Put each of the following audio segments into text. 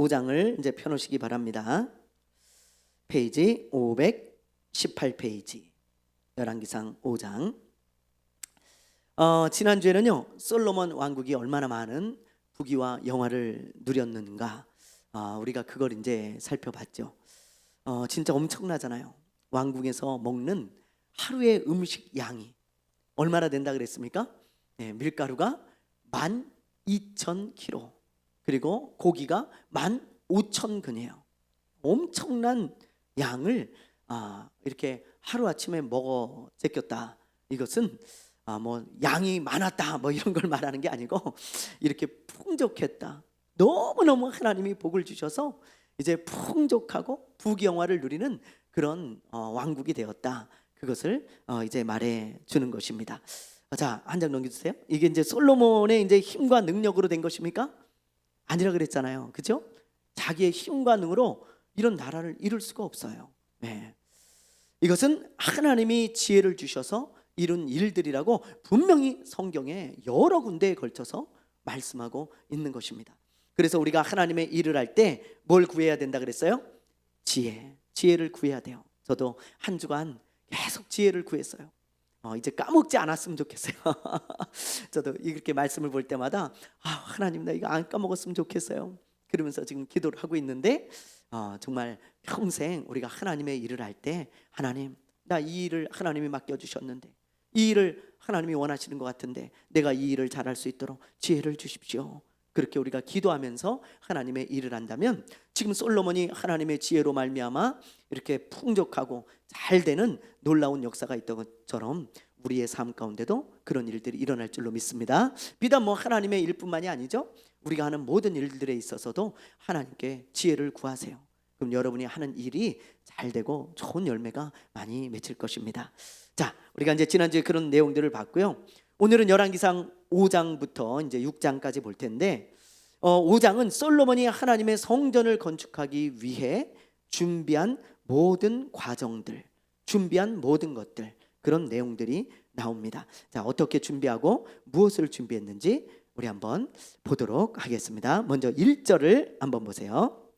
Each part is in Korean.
5장을 이제 펴놓으시기 바랍니다. 페이지 518페이지 열왕기상 5장. 지난주에는요, 솔로몬 왕국이 얼마나 많은 부귀와 영화를 누렸는가, 우리가 그걸 이제 살펴봤죠. 진짜 엄청나잖아요. 왕궁에서 먹는 하루의 음식 양이 얼마나 된다 그랬습니까? 네, 밀가루가 12,000kg, 그리고 고기가 15,000근이에요. 엄청난 양을 이렇게 하루아침에 먹어 제꼈다. 이것은 뭐 양이 많았다 뭐 이런 걸 말하는 게 아니고 이렇게 풍족했다. 너무너무 하나님이 복을 주셔서 이제 풍족하고 부귀영화를 누리는 그런 왕국이 되었다. 그것을 이제 말해 주는 것입니다. 자, 한 장 넘겨주세요. 이게 이제 솔로몬의 이제 힘과 능력으로 된 것입니까? 아니라 그랬잖아요. 그렇죠? 자기의 힘과 능으로 이런 나라를 이룰 수가 없어요. 네. 이것은 하나님이 지혜를 주셔서 이룬 일들이라고 분명히 성경에 여러 군데에 걸쳐서 말씀하고 있는 것입니다. 그래서 우리가 하나님의 일을 할 때 뭘 구해야 된다 그랬어요? 지혜를 구해야 돼요. 저도 한 주간 계속 지혜를 구했어요. 이제 까먹지 않았으면 좋겠어요. 저도 이렇게 말씀을 볼 때마다 하나님, 나 이거 안 까먹었으면 좋겠어요. 그러면서 지금 기도를 하고 있는데 정말 평생 우리가 하나님의 일을 할 때, 하나님, 나 이 일을 하나님이 맡겨주셨는데, 이 일을 하나님이 원하시는 것 같은데 내가 이 일을 잘할 수 있도록 지혜를 주십시오. 그렇게 우리가 기도하면서 하나님의 일을 한다면, 지금 솔로몬이 하나님의 지혜로 말미암아 이렇게 풍족하고 잘 되는 놀라운 역사가 있던 것처럼 우리의 삶 가운데도 그런 일들이 일어날 줄로 믿습니다. 비단 뭐 하나님의 일뿐만이 아니죠. 우리가 하는 모든 일들에 있어서도 하나님께 지혜를 구하세요. 그럼 여러분이 하는 일이 잘 되고 좋은 열매가 많이 맺힐 것입니다. 자, 우리가 이제 지난주에 그런 내용들을 봤고요. 오늘은 열왕기상 5장부터 이제 6장까지 볼 텐데, 5장은 솔로몬이 하나님의 성전을 건축하기 위해 준비한 모든 과정들, 준비한 모든 것들, 그런 내용들이 나옵니다. 자, 어떻게 준비하고 무엇을 준비했는지 우리 한번 보도록 하겠습니다. 먼저 1절을 한번 보세요.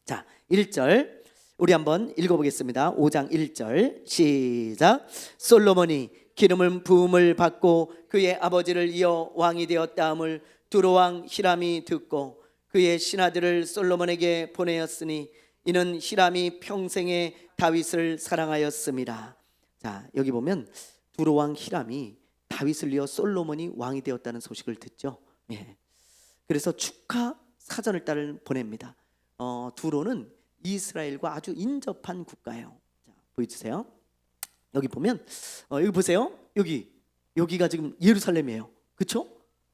자, 1절 우리 한번 읽어보겠습니다. 5장 1절 시작. 솔로몬이 기름을 부음을 받고 그의 아버지를 이어 왕이 되었다함을 두로왕 히람이 듣고 그의 신하들을 솔로몬에게 보내었으니 이는 히람이 평생에 다윗을 사랑하였습니다. 자, 여기 보면 두로왕 히람이 다윗을 이어 솔로몬이 왕이 되었다는 소식을 듣죠. 예. 그래서 축하 사전을 딸을 보냅니다. 두로는 이스라엘과 아주 인접한 국가예요. 자, 보여주세요. 여기 보면 여기 보세요. 여기가 지금 예루살렘이에요. 그렇죠?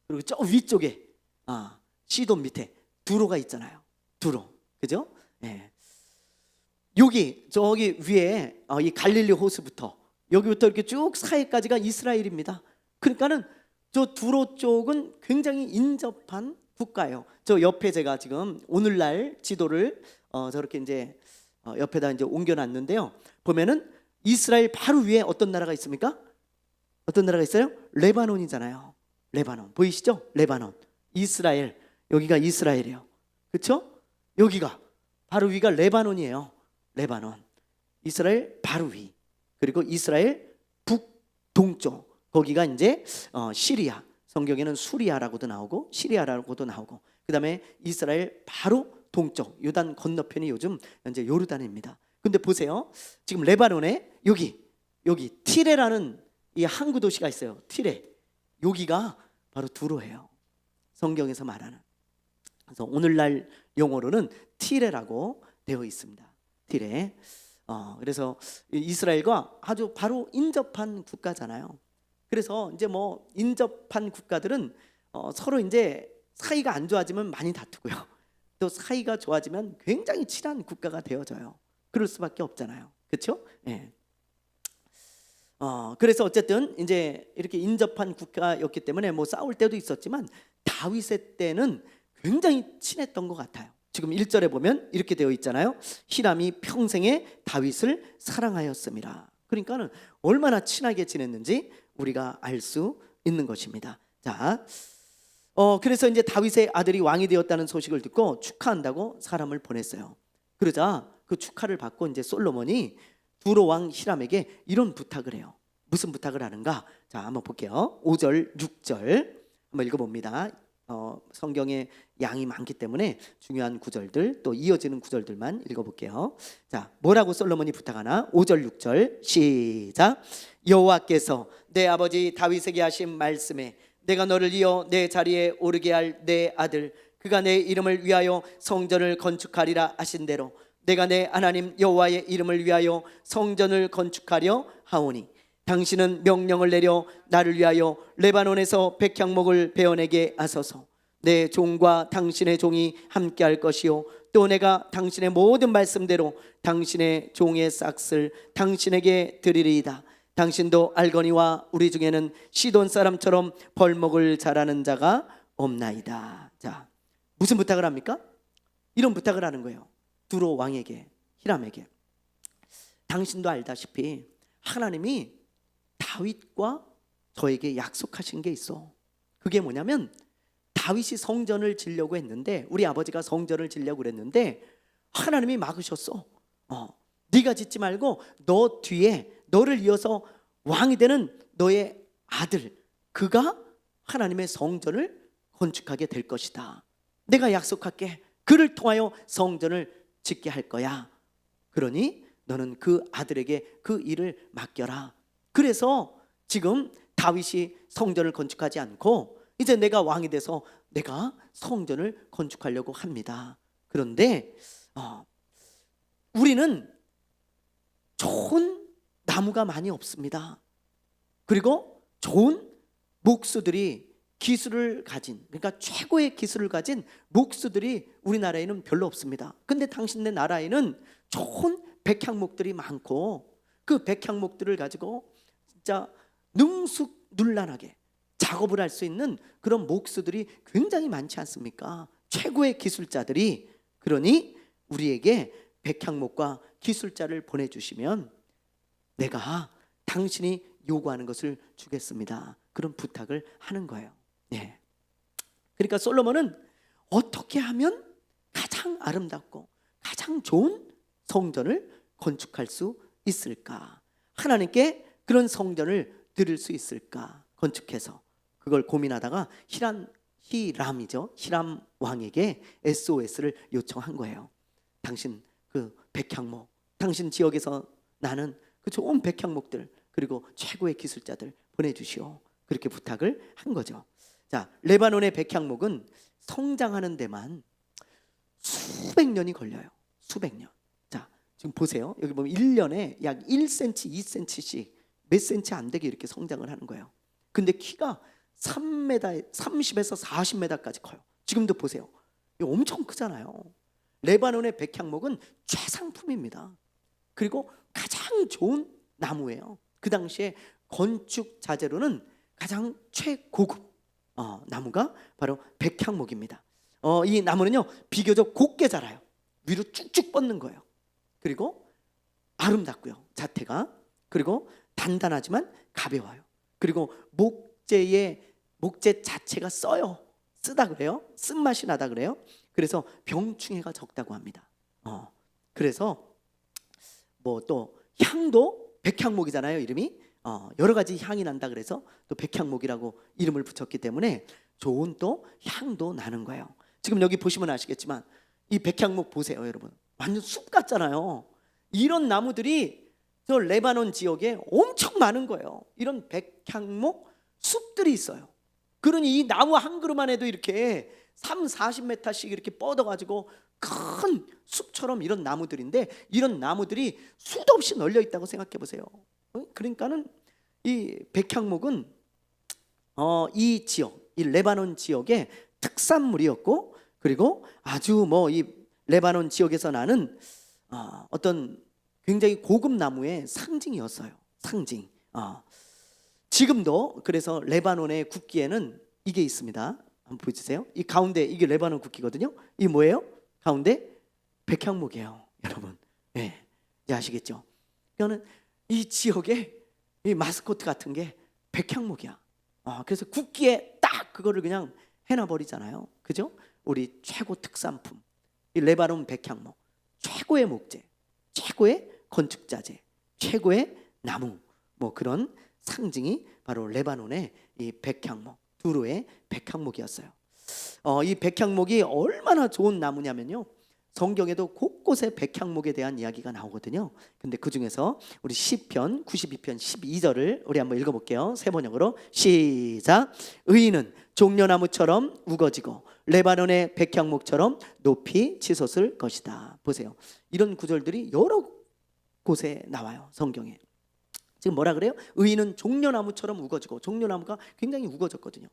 그리고 저 위쪽에 시돈 밑에 두로가 있잖아요. 두로, 그죠? 예. 저기 위에 이 갈릴리 호수부터 여기부터 이렇게 쭉 사이까지가 이스라엘입니다. 그러니까는 저 두로 쪽은 굉장히 인접한 국가예요. 저 옆에 제가 지금 오늘날 지도를 저렇게 이제 옆에다 이제 옮겨놨는데요. 보면은 이스라엘 바로 위에 어떤 나라가 있습니까? 어떤 나라가 있어요? 레바논이잖아요. 레바논 보이시죠? 레바논, 이스라엘, 여기가 이스라엘이에요. 그렇죠? 여기가 바로 위가 레바논이에요. 레바논, 이스라엘 바로 위, 그리고 이스라엘 북동쪽, 거기가 이제 시리아, 성경에는 수리아라고도 나오고 시리아라고도 나오고, 그 다음에 이스라엘 바로 동쪽, 요단 건너편이 요즘 현재 요르단입니다. 근데 보세요. 지금 레바논에 여기 티레라는 이 항구 도시가 있어요. 티레, 여기가 바로 두로예요. 성경에서 말하는. 그래서 오늘날 용어로는 티레라고 되어 있습니다. 티레. 그래서 이스라엘과 아주 바로 인접한 국가잖아요. 그래서 이제 뭐 인접한 국가들은 서로 이제 사이가 안 좋아지면 많이 다투고요. 또 사이가 좋아지면 굉장히 친한 국가가 되어져요. 그럴 수밖에 없잖아요. 그렇죠? 예. 그래서 어쨌든 이제 이렇게 인접한 국가였기 때문에 뭐 싸울 때도 있었지만 다윗의 때는 굉장히 친했던 것 같아요. 지금 1절에 보면 이렇게 되어 있잖아요. 히람이 평생에 다윗을 사랑하였습니다. 그러니까는 얼마나 친하게 지냈는지 우리가 알 수 있는 것입니다. 자, 그래서 이제 다윗의 아들이 왕이 되었다는 소식을 듣고 축하한다고 사람을 보냈어요. 그러자 그 축하를 받고 이제 솔로몬이 두로 왕 히람에게 이런 부탁을 해요. 무슨 부탁을 하는가? 자, 한번 볼게요. 5절, 6절 한번 읽어봅니다. 성경에 양이 많기 때문에 중요한 구절들 또 이어지는 구절들만 읽어볼게요. 자, 뭐라고 솔로몬이 부탁하나? 5절, 6절 시작. 여호와께서 내 아버지 다윗에게 하신 말씀에 내가 너를 이어 내 자리에 오르게 할 내 아들 그가 내 이름을 위하여 성전을 건축하리라 하신 대로 내가 내 하나님 여호와의 이름을 위하여 성전을 건축하려 하오니 당신은 명령을 내려 나를 위하여 레바논에서 백향목을 베어내게 하소서. 내 종과 당신의 종이 함께할 것이요 또 내가 당신의 모든 말씀대로 당신의 종의 싹을 당신에게 드리리이다. 당신도 알거니와 우리 중에는 시돈 사람처럼 벌목을 잘하는 자가 없나이다. 자, 무슨 부탁을 합니까? 이런 부탁을 하는 거예요. 두로 왕에게, 히람에게. 당신도 알다시피 하나님이 다윗과 저에게 약속하신 게 있어. 그게 뭐냐면 다윗이 성전을 지려고 했는데, 우리 아버지가 성전을 지려고 그랬는데 하나님이 막으셨어. 네가 짓지 말고 너 뒤에 너를 이어서 왕이 되는 너의 아들, 그가 하나님의 성전을 건축하게 될 것이다. 내가 약속할게. 그를 통하여 성전을 짓게 할 거야. 그러니 너는 그 아들에게 그 일을 맡겨라. 그래서 지금 다윗이 성전을 건축하지 않고 이제 내가 왕이 돼서 내가 성전을 건축하려고 합니다. 그런데 우리는 좋은 나무가 많이 없습니다. 그리고 좋은 목수들이 기술을 가진, 그러니까 최고의 기술을 가진 목수들이 우리나라에는 별로 없습니다. 근데 당신네 나라에는 좋은 백향목들이 많고 그 백향목들을 가지고 진짜 능숙눌란하게 작업을 할 수 있는 그런 목수들이 굉장히 많지 않습니까? 최고의 기술자들이. 그러니 우리에게 백향목과 기술자를 보내주시면 내가 당신이 요구하는 것을 주겠습니다. 그런 부탁을 하는 거예요. 네. 그러니까 솔로몬은 어떻게 하면 가장 아름답고 가장 좋은 성전을 건축할 수 있을까? 하나님께 그런 성전을 드릴 수 있을까? 건축해서 그걸 고민하다가 히람이죠. 히람 왕에게 SOS를 요청한 거예요. 당신 그 백향목, 당신 지역에서 나는 그 좋은 백향목들 그리고 최고의 기술자들 보내주시오. 그렇게 부탁을 한 거죠. 자, 레바논의 백향목은 성장하는 데만 수백 년이 걸려요. 수백 년. 자, 지금 보세요. 여기 보면 1년에 약 1cm, 2cm씩 몇 cm 안 되게 이렇게 성장을 하는 거예요. 근데 키가 3m, 30에서 40m까지 커요. 지금도 보세요. 이거 엄청 크잖아요. 레바논의 백향목은 최상품입니다. 그리고 가장 좋은 나무예요. 그 당시에 건축 자재로는 가장 최고급 나무가 바로 백향목입니다. 이 나무는요 비교적 곱게 자라요. 위로 쭉쭉 뻗는 거예요. 그리고 아름답고요, 자태가. 그리고 단단하지만 가벼워요. 그리고 목재 자체가 써요. 쓰다 그래요. 쓴맛이 나다 그래요. 그래서 병충해가 적다고 합니다. 그래서 뭐 또 향도 백향목이잖아요. 이름이 여러 가지 향이 난다 그래서 또 백향목이라고 이름을 붙였기 때문에 좋은 또 향도 나는 거예요. 지금 여기 보시면 아시겠지만 이 백향목 보세요, 여러분. 완전 숲 같잖아요. 이런 나무들이 저 레바논 지역에 엄청 많은 거예요. 이런 백향목 숲들이 있어요. 그러니 이 나무 한 그루만 해도 이렇게 40m씩 이렇게 뻗어가지고 큰 숲처럼 이런 나무들인데, 이런 나무들이 수도 없이 널려 있다고 생각해 보세요. 그러니까는 이 백향목은 이 지역, 이 레바논 지역의 특산물이었고, 그리고 아주 뭐 이 레바논 지역에서 나는 어떤 굉장히 고급 나무의 상징이었어요. 상징. 지금도 그래서 레바논의 국기에는 이게 있습니다. 한번 보여주세요. 이 가운데 이게 레바논 국기거든요. 이 뭐예요? 가운데 백향목이에요, 여러분. 네, 이제 아시겠죠? 그러니까 이 지역의 이 마스코트 같은 게 백향목이야. 그래서 국기에 딱 그거를 그냥 해놔버리잖아요. 그죠? 우리 최고 특산품, 이 레바논 백향목, 최고의 목재, 최고의 건축자재, 최고의 나무, 뭐 그런 상징이 바로 레바논의 이 백향목, 두로의 백향목이었어요. 이 백향목이 얼마나 좋은 나무냐면요, 성경에도 곳곳에 백향목에 대한 이야기가 나오거든요. 근데 그 중에서 우리 시편 92편 12절을 우리 한번 읽어볼게요. 세 번역으로 시작. 의인은 종려나무처럼 우거지고 레바논의 백향목처럼 높이 치솟을 것이다. 보세요. 이런 구절들이 여러 곳에 나와요, 성경에. 지금 뭐라 그래요? 의인은 종려나무처럼 우거지고, 종려나무가 굉장히 우거졌거든요.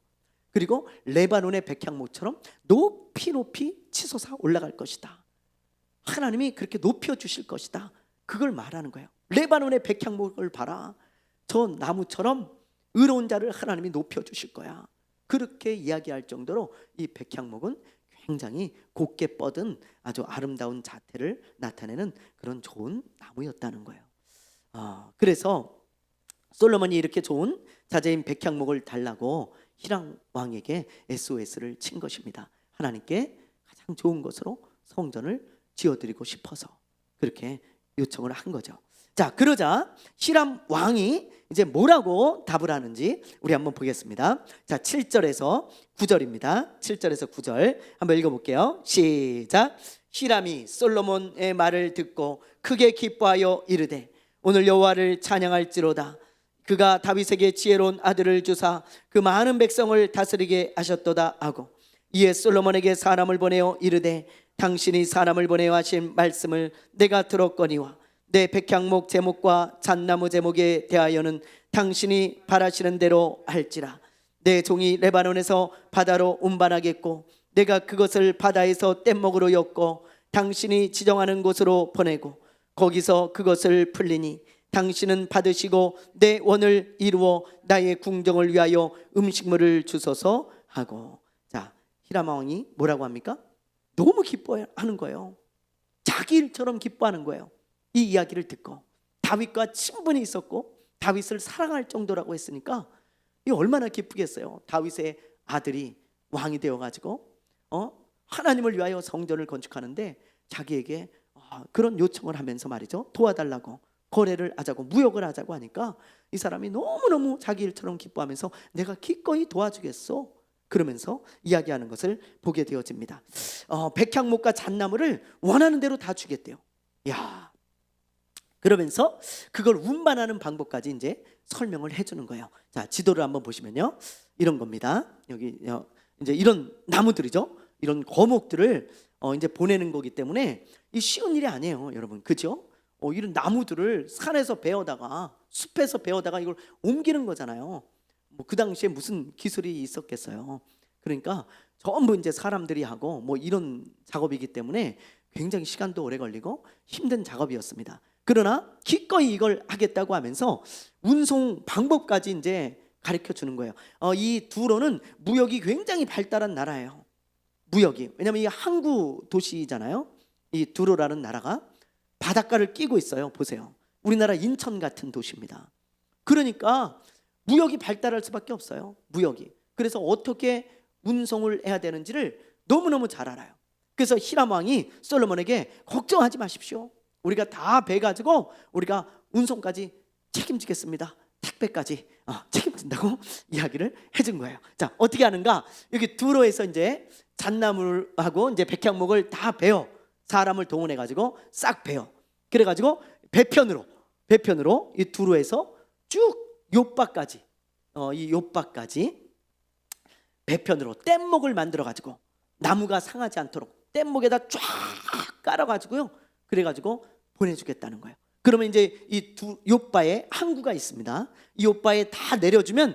그리고 레바논의 백향목처럼 높이 높이 치솟아 올라갈 것이다. 하나님이 그렇게 높여주실 것이다. 그걸 말하는 거예요. 레바논의 백향목을 봐라. 저 나무처럼 의로운 자를 하나님이 높여주실 거야. 그렇게 이야기할 정도로 이 백향목은 굉장히 곱게 뻗은 아주 아름다운 자태를 나타내는 그런 좋은 나무였다는 거예요. 그래서 솔로몬이 이렇게 좋은 자재인 백향목을 달라고 히람 왕에게 SOS를 친 것입니다. 하나님께 가장 좋은 것으로 성전을 지어드리고 싶어서 그렇게 요청을 한 거죠. 자, 그러자 히람 왕이 이제 뭐라고 답을 하는지 우리 한번 보겠습니다. 자, 7절에서 9절입니다. 7절에서 9절 한번 읽어볼게요. 시작. 히람이 솔로몬의 말을 듣고 크게 기뻐하여 이르되 오늘 여호와를 찬양할지로다. 그가 다윗에게 지혜로운 아들을 주사 그 많은 백성을 다스리게 하셨도다 하고, 이에 솔로몬에게 사람을 보내어 이르되 당신이 사람을 보내어 하신 말씀을 내가 들었거니와 내 백향목 제목과 잣나무 제목에 대하여는 당신이 바라시는 대로 할지라. 내 종이 레바논에서 바다로 운반하겠고 내가 그것을 바다에서 뗏목으로 엮고 당신이 지정하는 곳으로 보내고 거기서 그것을 풀리니 당신은 받으시고 내 원을 이루어 나의 궁정을 위하여 음식물을 주소서 하고. 자, 히람 왕이 뭐라고 합니까? 너무 기뻐하는 거예요. 자기 일처럼 기뻐하는 거예요. 이 이야기를 듣고 다윗과 친분이 있었고 다윗을 사랑할 정도라고 했으니까 이 얼마나 기쁘겠어요. 다윗의 아들이 왕이 되어가지고 하나님을 위하여 성전을 건축하는데 자기에게 그런 요청을 하면서 말이죠, 도와달라고, 거래를 하자고, 무역을 하자고 하니까 이 사람이 너무너무 자기 일처럼 기뻐하면서 내가 기꺼이 도와주겠소 그러면서 이야기하는 것을 보게 되어집니다. 백향목과 잣나무를 원하는 대로 다 주겠대요. 야, 그러면서 그걸 운반하는 방법까지 이제 설명을 해주는 거예요. 자, 지도를 한번 보시면요, 이런 겁니다. 여기 이제 이런 나무들이죠. 이런 거목들을 이제 보내는 거기 때문에 이 쉬운 일이 아니에요, 여러분. 그죠? 이런 나무들을 산에서 베어다가, 숲에서 베어다가 이걸 옮기는 거잖아요. 뭐 그 당시에 무슨 기술이 있었겠어요. 그러니까 전부 이제 사람들이 하고 뭐 이런 작업이기 때문에 굉장히 시간도 오래 걸리고 힘든 작업이었습니다. 그러나 기꺼이 이걸 하겠다고 하면서 운송 방법까지 이제 가르쳐 주는 거예요. 이 두로는 무역이 굉장히 발달한 나라예요. 무역이, 왜냐하면 이 항구 도시잖아요. 이 두로라는 나라가 바닷가를 끼고 있어요. 보세요. 우리나라 인천 같은 도시입니다. 그러니까 무역이 발달할 수밖에 없어요. 무역이. 그래서 어떻게 운송을 해야 되는지를 너무너무 잘 알아요. 그래서 히람 왕이 솔로몬에게 걱정하지 마십시오. 우리가 다 배 가지고 우리가 운송까지 책임지겠습니다. 택배까지 책임진다고 이야기를 해준 거예요. 자, 어떻게 하는가? 여기 두로에서 이제 잣나무하고 이제 백향목을 다 베어, 사람을 동원해 가지고 싹 베어. 그래 가지고 배편으로 이 두로에서 쭉 요바까지, 이 요바까지 배편으로 뗏목을 만들어 가지고 나무가 상하지 않도록 뗏목에다 쫙 깔아 가지고요. 그래 가지고 보내주겠다는 거예요. 그러면 이제 이 요바에 항구가 있습니다. 이 요바에 다 내려주면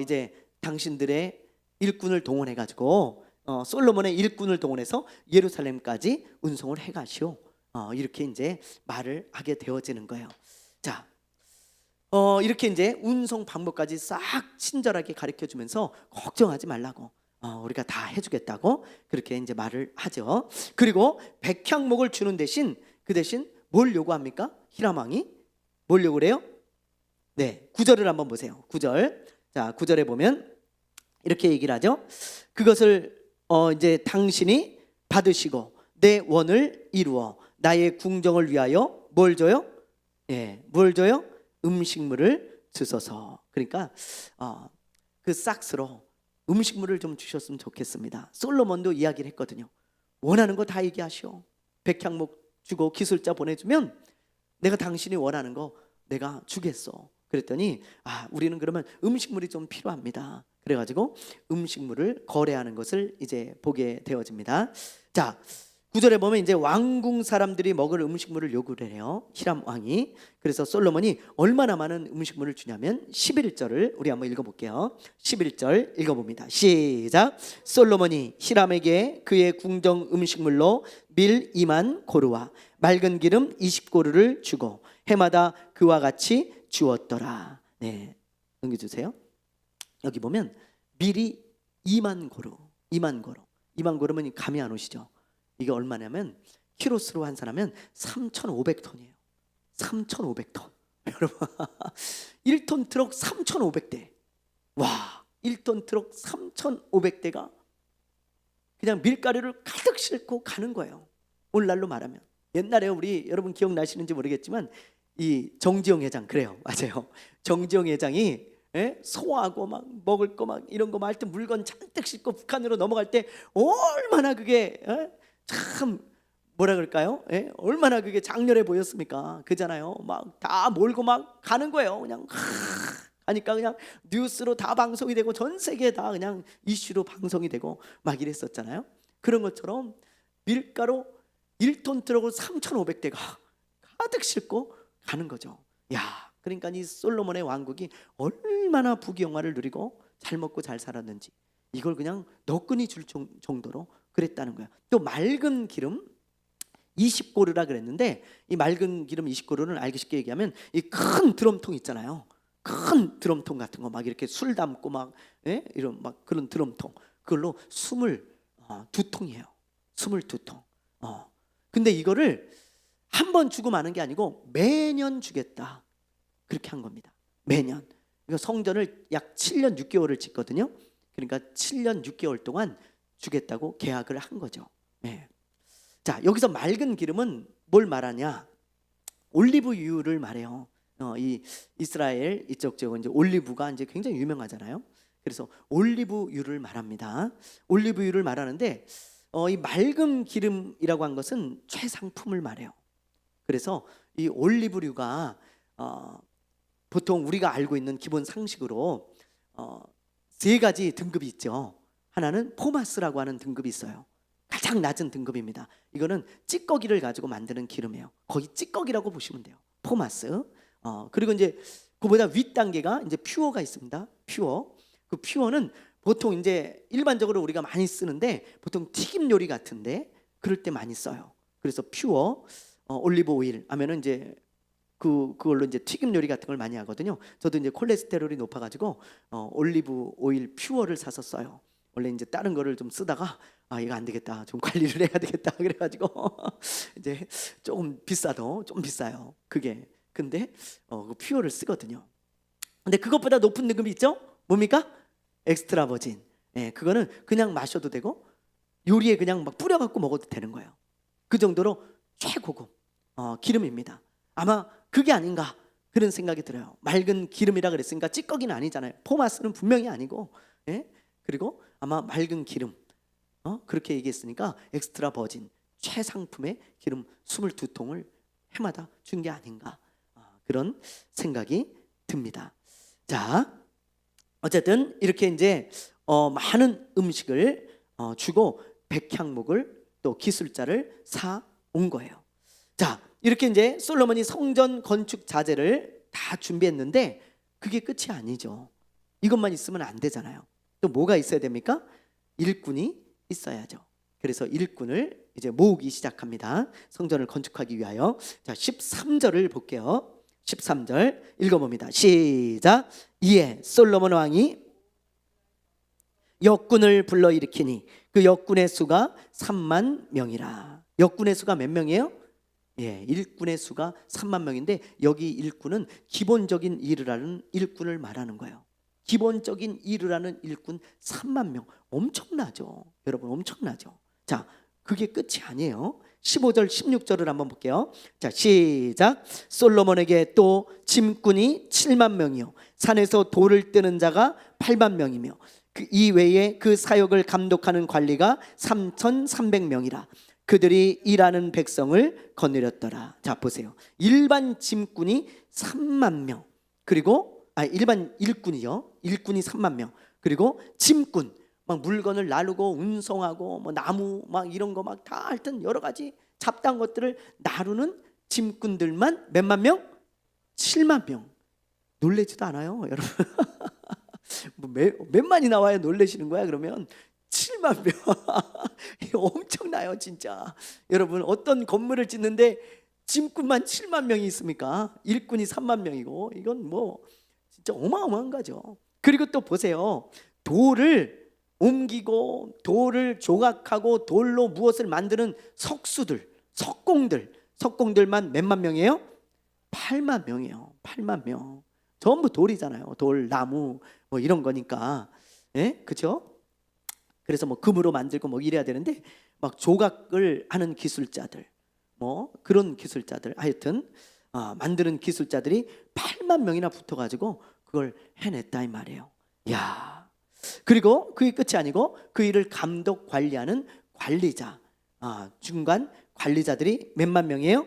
이제 당신들의 일꾼을 동원해 가지고 솔로몬의 일꾼을 동원해서 예루살렘까지 운송을 해 가시오. 이렇게 이제 말을 하게 되어지는 거예요. 자, 이렇게 이제 운송 방법까지 싹 친절하게 가르쳐 주면서 걱정하지 말라고, 우리가 다 해주겠다고 그렇게 이제 말을 하죠. 그리고 백향목을 주는 대신, 그 대신 뭘 요구합니까? 히람 왕이 뭘 요구를 해요? 네, 9절을 한번 보세요. 9절. 자, 9절에 보면 이렇게 얘기를 하죠. 그것을 이제 당신이 받으시고 내 원을 이루어 나의 궁정을 위하여 뭘 줘요? 예, 뭘 줘요? 음식물을 주소서. 그러니까 그 싹스로 음식물을 좀 주셨으면 좋겠습니다. 솔로몬도 이야기를 했거든요. 원하는 거 다 얘기하시오. 백향목 주고 기술자 보내주면 내가 당신이 원하는 거 내가 주겠어. 그랬더니 우리는 그러면 음식물이 좀 필요합니다. 그래가지고 음식물을 거래하는 것을 이제 보게 되어집니다. 자, 9절에 보면 이제 왕궁 사람들이 먹을 음식물을 요구를 해요. 히람 왕이. 그래서 솔로몬이 얼마나 많은 음식물을 주냐면 11절을 우리 한번 읽어볼게요. 11절 읽어봅니다. 시작. 솔로몬이 히람에게 그의 궁정 음식물로 밀 2만 고루와 맑은 기름 20고루를 주고 해마다 그와 같이 주었더라. 네, 넘겨주세요. 여기 보면 밀이 2만 고루, 2만 고루. 2만 고루면 감이 안 오시죠? 이게 얼마냐면 키로수로 환산하면 3,500톤이에요. 3,500톤. 여러분 1톤 트럭 3,500대. 와, 1톤 트럭 3,500대가 그냥 밀가루를 가득 싣고 가는 거예요. 오늘날로 말하면. 옛날에 우리 여러분 기억나시는지 모르겠지만 이 정지용 회장 그래요. 맞아요. 정지용 회장이 소하고 막 먹을 거 막 이런 거 막 할 때 물건 잔뜩 싣고 북한으로 넘어갈 때 얼마나 그게 참 뭐라 그럴까요? 얼마나 그게 장렬해 보였습니까? 그잖아요. 막 다 몰고 막 가는 거예요. 그냥 하니까 그냥 뉴스로 다 방송이 되고 전 세계에 다 그냥 이슈로 방송이 되고 막 이랬었잖아요. 그런 것처럼 밀가루 1톤 트럭을 3,500대가 가득 싣고 가는 거죠. 야, 그러니까 이 솔로몬의 왕국이 얼마나 부귀영화를 누리고 잘 먹고 잘 살았는지 이걸 그냥 너끈히 줄 정도로 그랬다는 거야. 또 맑은 기름 20고루라 그랬는데 이 맑은 기름 20고루는 알기 쉽게 얘기하면 이 큰 드럼통 있잖아요. 큰 드럼통 같은 거 막 이렇게 술 담고 막 이런 막 그런 드럼통 그걸로 22통이에요. 22통. 근데 이거를 한 번 주고 마는 게 아니고 매년 주겠다. 그렇게 한 겁니다. 매년. 그러니까 성전을 약 7년 6개월을 짓거든요. 그러니까 7년 6개월 동안 주겠다고 계약을 한 거죠. 네. 자, 여기서 맑은 기름은 뭘 말하냐? 올리브유를 말해요. 이 이스라엘 이쪽 지역은 이제 올리브가 이제 굉장히 유명하잖아요. 그래서 올리브유를 말합니다. 올리브유를 말하는데 이 맑은 기름이라고 한 것은 최상품을 말해요. 그래서 이 올리브유가 보통 우리가 알고 있는 기본 상식으로 세 가지 등급이 있죠. 하나는 포마스라고 하는 등급이 있어요. 가장 낮은 등급입니다. 이거는 찌꺼기를 가지고 만드는 기름이에요. 거의 찌꺼기라고 보시면 돼요. 포마스. 그리고 이제 그보다 윗 단계가 이제 퓨어가 있습니다. 퓨어. 그 퓨어는 보통 이제 일반적으로 우리가 많이 쓰는데 보통 튀김 요리 같은데 그럴 때 많이 써요. 그래서 퓨어 올리브 오일 하면은 이제 그걸로 이제 튀김 요리 같은 걸 많이 하거든요. 저도 이제 콜레스테롤이 높아가지고 올리브 오일 퓨어를 사서 써요. 원래 이제 다른 거를 좀 쓰다가 이거 안 되겠다, 좀 관리를 해야 되겠다 그래가지고 이제 조금 비싸도 좀 비싸요. 그게 근데 그 퓨어를 쓰거든요. 근데 그것보다 높은 등급이 있죠? 뭡니까? 엑스트라 버진. 그거는 그냥 마셔도 되고 요리에 그냥 막 뿌려갖고 먹어도 되는 거예요. 그 정도로 최고급 기름입니다. 아마 그게 아닌가 그런 생각이 들어요. 맑은 기름이라 그랬으니까 찌꺼기는 아니잖아요. 포마스는 분명히 아니고, 그리고 아마 맑은 기름 그렇게 얘기했으니까 엑스트라 버진 최상품의 기름 22통을 해마다 준 게 아닌가 그런 생각이 듭니다. 자, 어쨌든 이렇게 이제 많은 음식을 주고 백향목을 또 기술자를 사 온 거예요. 자, 이렇게 이제 솔로몬이 성전 건축 자재를 다 준비했는데 그게 끝이 아니죠. 이것만 있으면 안 되잖아요. 또 뭐가 있어야 됩니까? 일꾼이 있어야죠. 그래서 일꾼을 이제 모으기 시작합니다. 성전을 건축하기 위하여. 자, 13절을 볼게요. 13절 읽어봅니다. 시작. 이에 솔로몬 왕이 역군을 불러일으키니 그 역군의 수가 3만 명이라. 역군의 수가 몇 명이에요? 일꾼의 수가 3만 명인데 여기 일꾼은 기본적인 일을 하는 일꾼을 말하는 거예요. 기본적인 일을 하는 일꾼 3만 명. 엄청나죠. 여러분 엄청나죠. 자, 그게 끝이 아니에요. 15절 16절을 한번 볼게요. 자, 시작. 솔로몬에게 또 짐꾼이 7만 명이요 산에서 돌을 뜨는 자가 8만 명이며 그 이외에 그 사역을 감독하는 관리가 3,300명이라 그들이 일하는 백성을 거느렸더라. 자, 보세요. 일반 짐꾼이 3만 명, 그리고 일반 일꾼이요, 일꾼이 3만 명, 그리고 짐꾼 막 물건을 나르고 운송하고 뭐 나무 막 이런 거 막 다 하여튼 여러 가지 잡다한 것들을 나르는 짐꾼들만 몇만 명? 7만 명. 놀라지도 않아요, 여러분. 몇 만이 나와야 놀라시는 거야? 그러면 7만 명. 엄청나요, 진짜. 여러분, 어떤 건물을 짓는데 짐꾼만 7만 명이 있습니까? 일꾼이 3만 명이고, 이건 뭐 진짜 어마어마한 거죠. 그리고 또 보세요. 돌을 옮기고 돌을 조각하고 돌로 무엇을 만드는 석수들, 석공들만 몇만 명이에요? 8만 명이에요. 8만 명. 전부 돌이잖아요. 돌, 나무 뭐 이런 거니까. 예? 그죠? 그래서 뭐 금으로 만들고 뭐 이래야 되는데 막 조각을 하는 기술자들, 뭐 그런 기술자들, 하여튼 만드는 기술자들이 8만 명이나 붙어가지고 그걸 해냈다 이 말이에요. 야, 그리고 그게 끝이 아니고 그 일을 감독 관리하는 관리자, 중간 관리자들이 몇만 명이에요?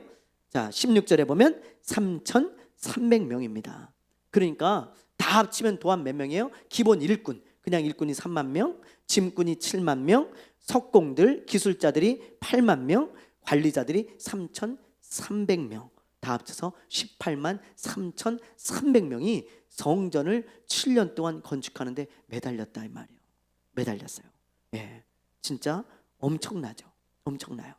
자, 16절에 보면 3,300명입니다. 그러니까 다 합치면 또한 몇 명이에요? 기본 일꾼, 그냥 일꾼이 3만 명, 짐꾼이 7만 명, 석공들, 기술자들이 8만 명, 관리자들이 3,300명, 다 합쳐서 18만 3,300명이 성전을 7년 동안 건축하는데 매달렸다 이 말이에요. 매달렸어요. 예, 진짜 엄청나죠. 엄청나요.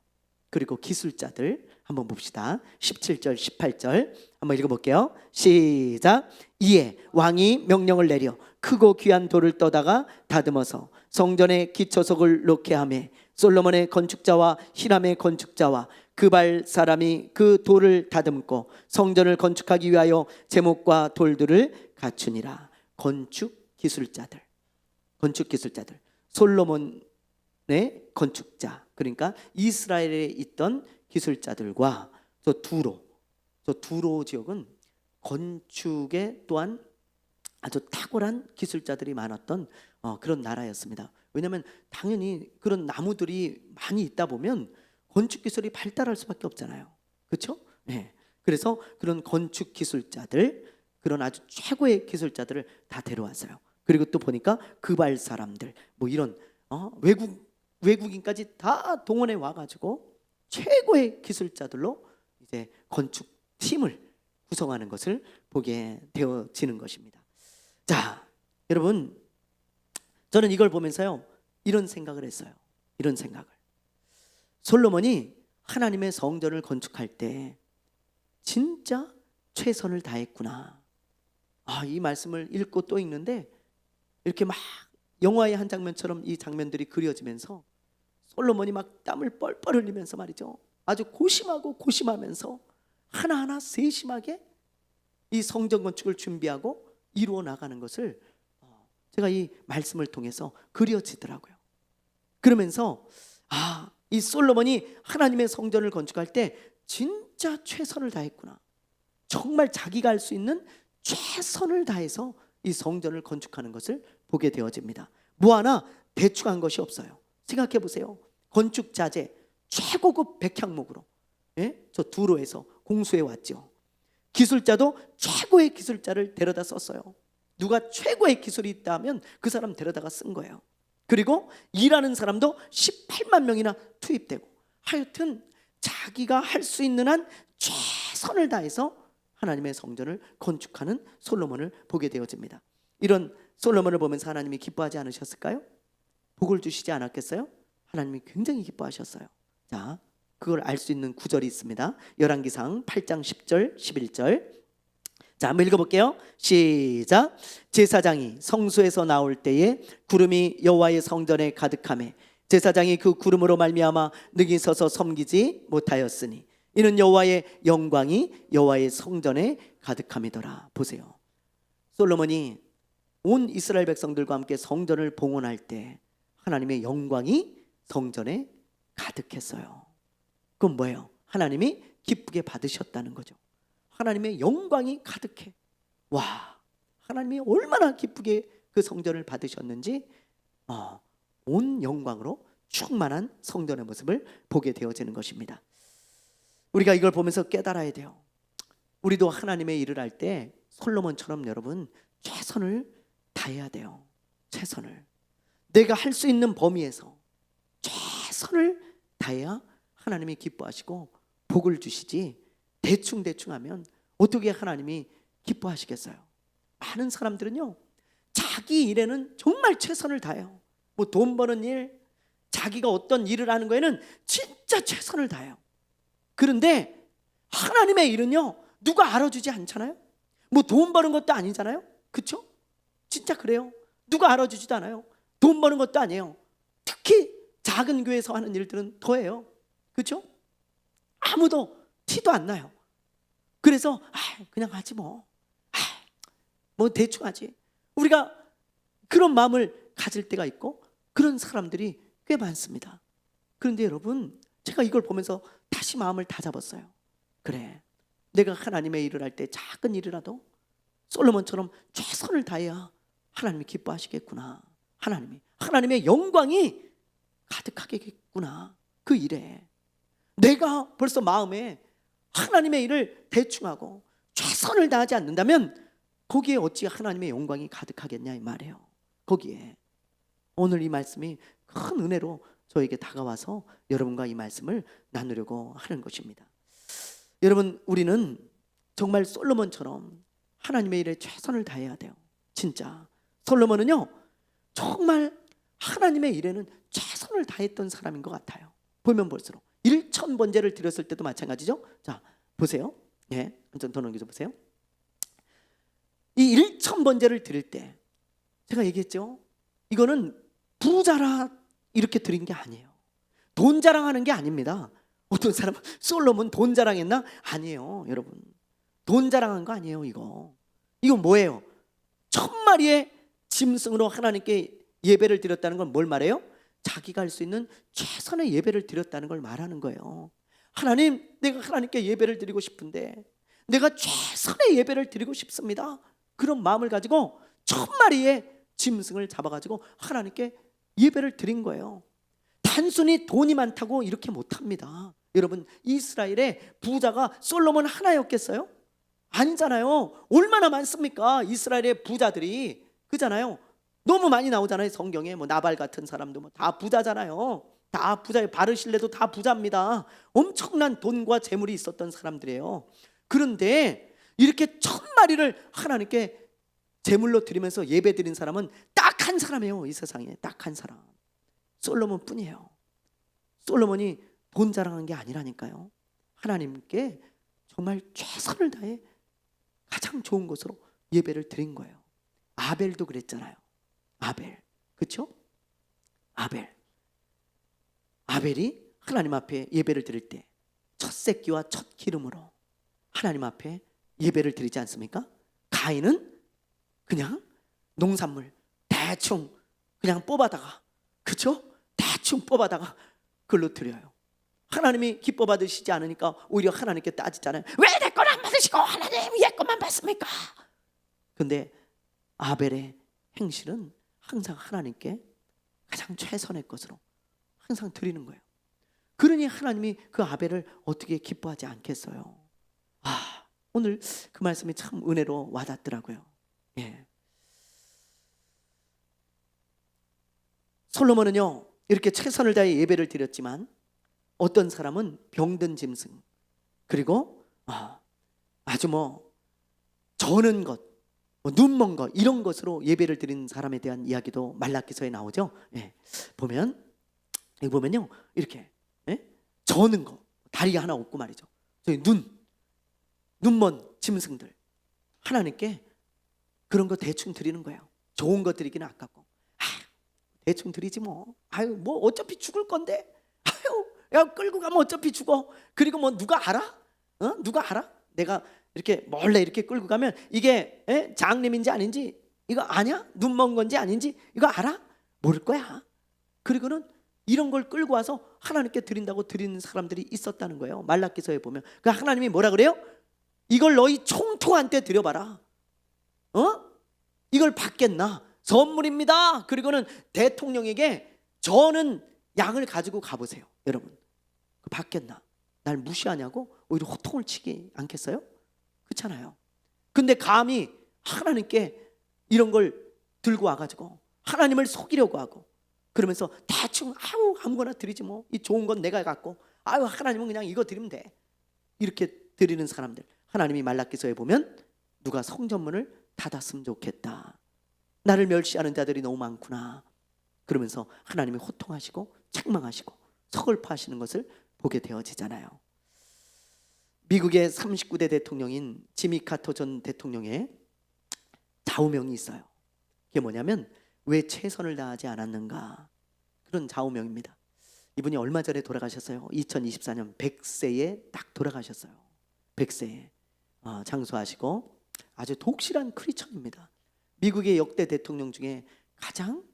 그리고 기술자들 한번 봅시다. 17절 18절 한번 읽어볼게요. 시작. 이에 왕이 명령을 내려 크고 귀한 돌을 떠다가 다듬어서 성전의 기초석을 놓게 하매 솔로몬의 건축자와 히람의 건축자와 그발 사람이 그 돌을 다듬고 성전을 건축하기 위하여 제목과 돌들을 갖추니라. 건축 기술자들, 솔로몬의 건축자, 그러니까 이스라엘에 있던 기술자들과 저 두로 지역은 건축에 또한 아주 탁월한 기술자들이 많았던 그런 나라였습니다. 왜냐하면 당연히 그런 나무들이 많이 있다 보면 건축 기술이 발달할 수밖에 없잖아요. 그렇죠? 네. 그래서 그런 건축 기술자들, 그런 아주 최고의 기술자들을 다 데려왔어요. 그리고 또 보니까 그발 사람들, 뭐 이런 외국인까지 다 동원해 와가지고 최고의 기술자들로 이제 건축 팀을 구성하는 것을 보게 되어지는 것입니다. 자, 여러분, 저는 이걸 보면서요 이런 생각을 했어요. 이런 생각을. 솔로몬이 하나님의 성전을 건축할 때 진짜 최선을 다했구나. 이 말씀을 읽고 또 읽는데 이렇게 막 영화의 한 장면처럼 이 장면들이 그려지면서 솔로몬이 막 땀을 뻘뻘 흘리면서 말이죠, 아주 고심하면서 하나하나 세심하게 이 성전 건축을 준비하고 이루어 나가는 것을 제가 이 말씀을 통해서 그려지더라고요. 그러면서 이 솔로몬이 하나님의 성전을 건축할 때 진짜 최선을 다했구나. 정말 자기가 할 수 있는 최선을 다해서 이 성전을 건축하는 것을 보게 되어집니다. 뭐 하나 대충 한 것이 없어요. 생각해 보세요. 건축 자재 최고급 백향목으로, 저 두로에서 공수해 왔죠. 기술자도 최고의 기술자를 데려다 썼어요. 누가 최고의 기술이 있다면 그 사람 데려다가 쓴 거예요. 그리고 일하는 사람도 18만 명이나 투입되고, 하여튼 자기가 할 수 있는 한 최선을 다해서 하나님의 성전을 건축하는 솔로몬을 보게 되어집니다. 이런 솔로몬을 보면서 하나님이 기뻐하지 않으셨을까요? 복을 주시지 않았겠어요? 하나님이 굉장히 기뻐하셨어요. 자, 그걸 알 수 있는 구절이 있습니다. 열왕기상 8장 10절 11절. 자, 한번 읽어볼게요. 시작. 제사장이 성소에서 나올 때에 구름이 여호와의 성전에 가득하매 제사장이 그 구름으로 말미암아 능히 서서 섬기지 못하였으니 이는 여호와의 영광이 여호와의 성전에 가득함이더라. 보세요. 솔로몬이 온 이스라엘 백성들과 함께 성전을 봉헌할 때 하나님의 영광이 성전에 가득했어요. 그건 뭐예요? 하나님이 기쁘게 받으셨다는 거죠. 하나님의 영광이 가득해. 와, 하나님이 얼마나 기쁘게 그 성전을 받으셨는지 온 영광으로 충만한 성전의 모습을 보게 되어지는 것입니다. 우리가 이걸 보면서 깨달아야 돼요. 우리도 하나님의 일을 할 때 솔로몬처럼 여러분 최선을 다해야 돼요. 최선을. 내가 할 수 있는 범위에서 최선을 다해야 하나님이 기뻐하시고 복을 주시지, 대충 하면 어떻게 하나님이 기뻐하시겠어요? 많은 사람들은요, 자기 일에는 정말 최선을 다해요. 뭐 돈 버는 일, 자기가 어떤 일을 하는 거에는 진짜 최선을 다해요. 그런데 하나님의 일은요, 누가 알아주지 않잖아요. 뭐 돈 버는 것도 아니잖아요. 그렇죠? 진짜 그래요. 누가 알아주지도 않아요. 돈 버는 것도 아니에요. 특히 작은 교회에서 하는 일들은 더해요. 그렇죠? 아무도 티도 안 나요. 그래서 그냥 하지 뭐 대충 하지. 우리가 그런 마음을 가질 때가 있고 그런 사람들이 꽤 많습니다. 그런데 여러분, 제가 이걸 보면서 다시 마음을 다잡았어요. 그래, 내가 하나님의 일을 할 때 작은 일이라도 솔로몬처럼 최선을 다해야 하나님이 기뻐하시겠구나. 하나님의 영광이 가득하겠구나. 그 일에 내가 벌써 마음에 하나님의 일을 대충 하고 최선을 다하지 않는다면 거기에 어찌 하나님의 영광이 가득하겠냐 이 말이에요. 거기에 오늘 이 말씀이 큰 은혜로 저에게 다가와서 여러분과 이 말씀을 나누려고 하는 것입니다. 여러분, 우리는 정말 솔로몬처럼 하나님의 일에 최선을 다해야 돼요. 진짜 솔로몬은요, 정말 하나님의 일에는 최선을 다했던 사람인 것 같아요. 보면 볼수록 1,000번제를 드렸을 때도 마찬가지죠. 자, 보세요. 예, 한 점 더 넘겨줘 보세요. 이 1,000번제를 드릴 때 제가 얘기했죠. 이거는 부자라 이렇게 드린 게 아니에요. 돈 자랑하는 게 아닙니다. 어떤 사람은 솔로몬 돈 자랑했나? 아니에요, 여러분. 돈 자랑한 거 아니에요. 이거 뭐예요? 1,000마리의 짐승으로 하나님께 예배를 드렸다는 건 뭘 말해요? 자기가 할 수 있는 최선의 예배를 드렸다는 걸 말하는 거예요. 하나님, 내가 하나님께 예배를 드리고 싶은데 내가 최선의 예배를 드리고 싶습니다. 그런 마음을 가지고 1,000마리의 짐승을 잡아가지고 하나님께 예배를 드린 거예요. 단순히 돈이 많다고 이렇게 못합니다. 여러분, 이스라엘의 부자가 솔로몬 하나였겠어요? 아니잖아요. 얼마나 많습니까? 이스라엘의 부자들이. 그잖아요. 너무 많이 나오잖아요. 성경에 뭐 나발 같은 사람도 뭐 다 부자잖아요. 다 부자예요. 바르실레도 다 부자입니다. 엄청난 돈과 재물이 있었던 사람들이에요. 그런데 이렇게 1,000마리를 하나님께 제물로 드리면서 예배 드린 사람은 딱 한 사람이에요. 이 세상에 딱 한 사람, 솔로몬 뿐이에요. 솔로몬이 돈 자랑한 게 아니라니까요. 하나님께 정말 최선을 다해 가장 좋은 것으로 예배를 드린 거예요. 아벨도 그랬잖아요. 아벨, 그렇죠? 아벨이 하나님 앞에 예배를 드릴 때 첫 새끼와 첫 기름으로 하나님 앞에 예배를 드리지 않습니까? 가인은 그냥 농산물 대충 그냥 뽑아다가, 그렇죠? 대충 뽑아다가 그걸로 드려요. 하나님이 기뻐 받으시지 않으니까 오히려 하나님께 따지잖아요. 왜 내 건 안 받으시고 하나님 얘 것만 받습니까? 근데 아벨의 행실은 항상 하나님께 가장 최선의 것으로 항상 드리는 거예요. 그러니 하나님이 그 아벨을 어떻게 기뻐하지 않겠어요? 오늘 그 말씀이 참 은혜로 와닿더라고요. 예. 솔로몬은요, 이렇게 최선을 다해 예배를 드렸지만 어떤 사람은 병든 짐승, 그리고 아주 저는 것, 눈먼 것, 이런 것으로 예배를 드린 사람에 대한 이야기도 말라기서에 나오죠. 예. 여기 보면요, 이렇게 저는 것, 다리가 하나 없고 말이죠. 저희 눈먼 짐승들, 하나님께 그런 거 대충 드리는 거예요. 좋은 것 드리기는 아깝고, 대충 드리지 뭐. 뭐 어차피 죽을 건데. 야, 끌고 가면 어차피 죽어. 그리고 뭐 누가 알아? 누가 알아? 내가 이렇게 몰래 이렇게 끌고 가면 이게 장님인지 아닌지 이거 아냐? 눈 먼 건지 아닌지 이거 알아? 모를 거야. 그리고는 이런 걸 끌고 와서 하나님께 드린다고 드리는 사람들이 있었다는 거예요. 말라기서에 보면 그 하나님이 뭐라 그래요? 이걸 너희 총통한테 드려봐라. 이걸 받겠나? 선물입니다. 그리고는 대통령에게 저는 양을 가지고 가보세요. 여러분 그 받겠나? 날 무시하냐고 오히려 호통을 치지 않겠어요? 그렇잖아요. 근데 감히 하나님께 이런 걸 들고 와가지고 하나님을 속이려고 하고 그러면서 대충 아무거나 드리지 뭐 이 좋은 건 내가 갖고 하나님은 그냥 이거 드리면 돼 이렇게 드리는 사람들 하나님이 말라기서에 보면 누가 성전문을 닫았으면 좋겠다. 나를 멸시하는 자들이 너무 많구나. 그러면서 하나님이 호통하시고 책망하시고 서글퍼하시는 것을 보게 되어지잖아요. 미국의 39대 대통령인 지미 카터 전 대통령의 좌우명이 있어요. 그게 뭐냐면 왜 최선을 다하지 않았는가, 그런 좌우명입니다. 이분이 얼마 전에 돌아가셨어요. 2024년 100세에 딱 돌아가셨어요. 100세에 장수하시고 아주 독실한 크리스천입니다. 미국의 역대 대통령 중에 가장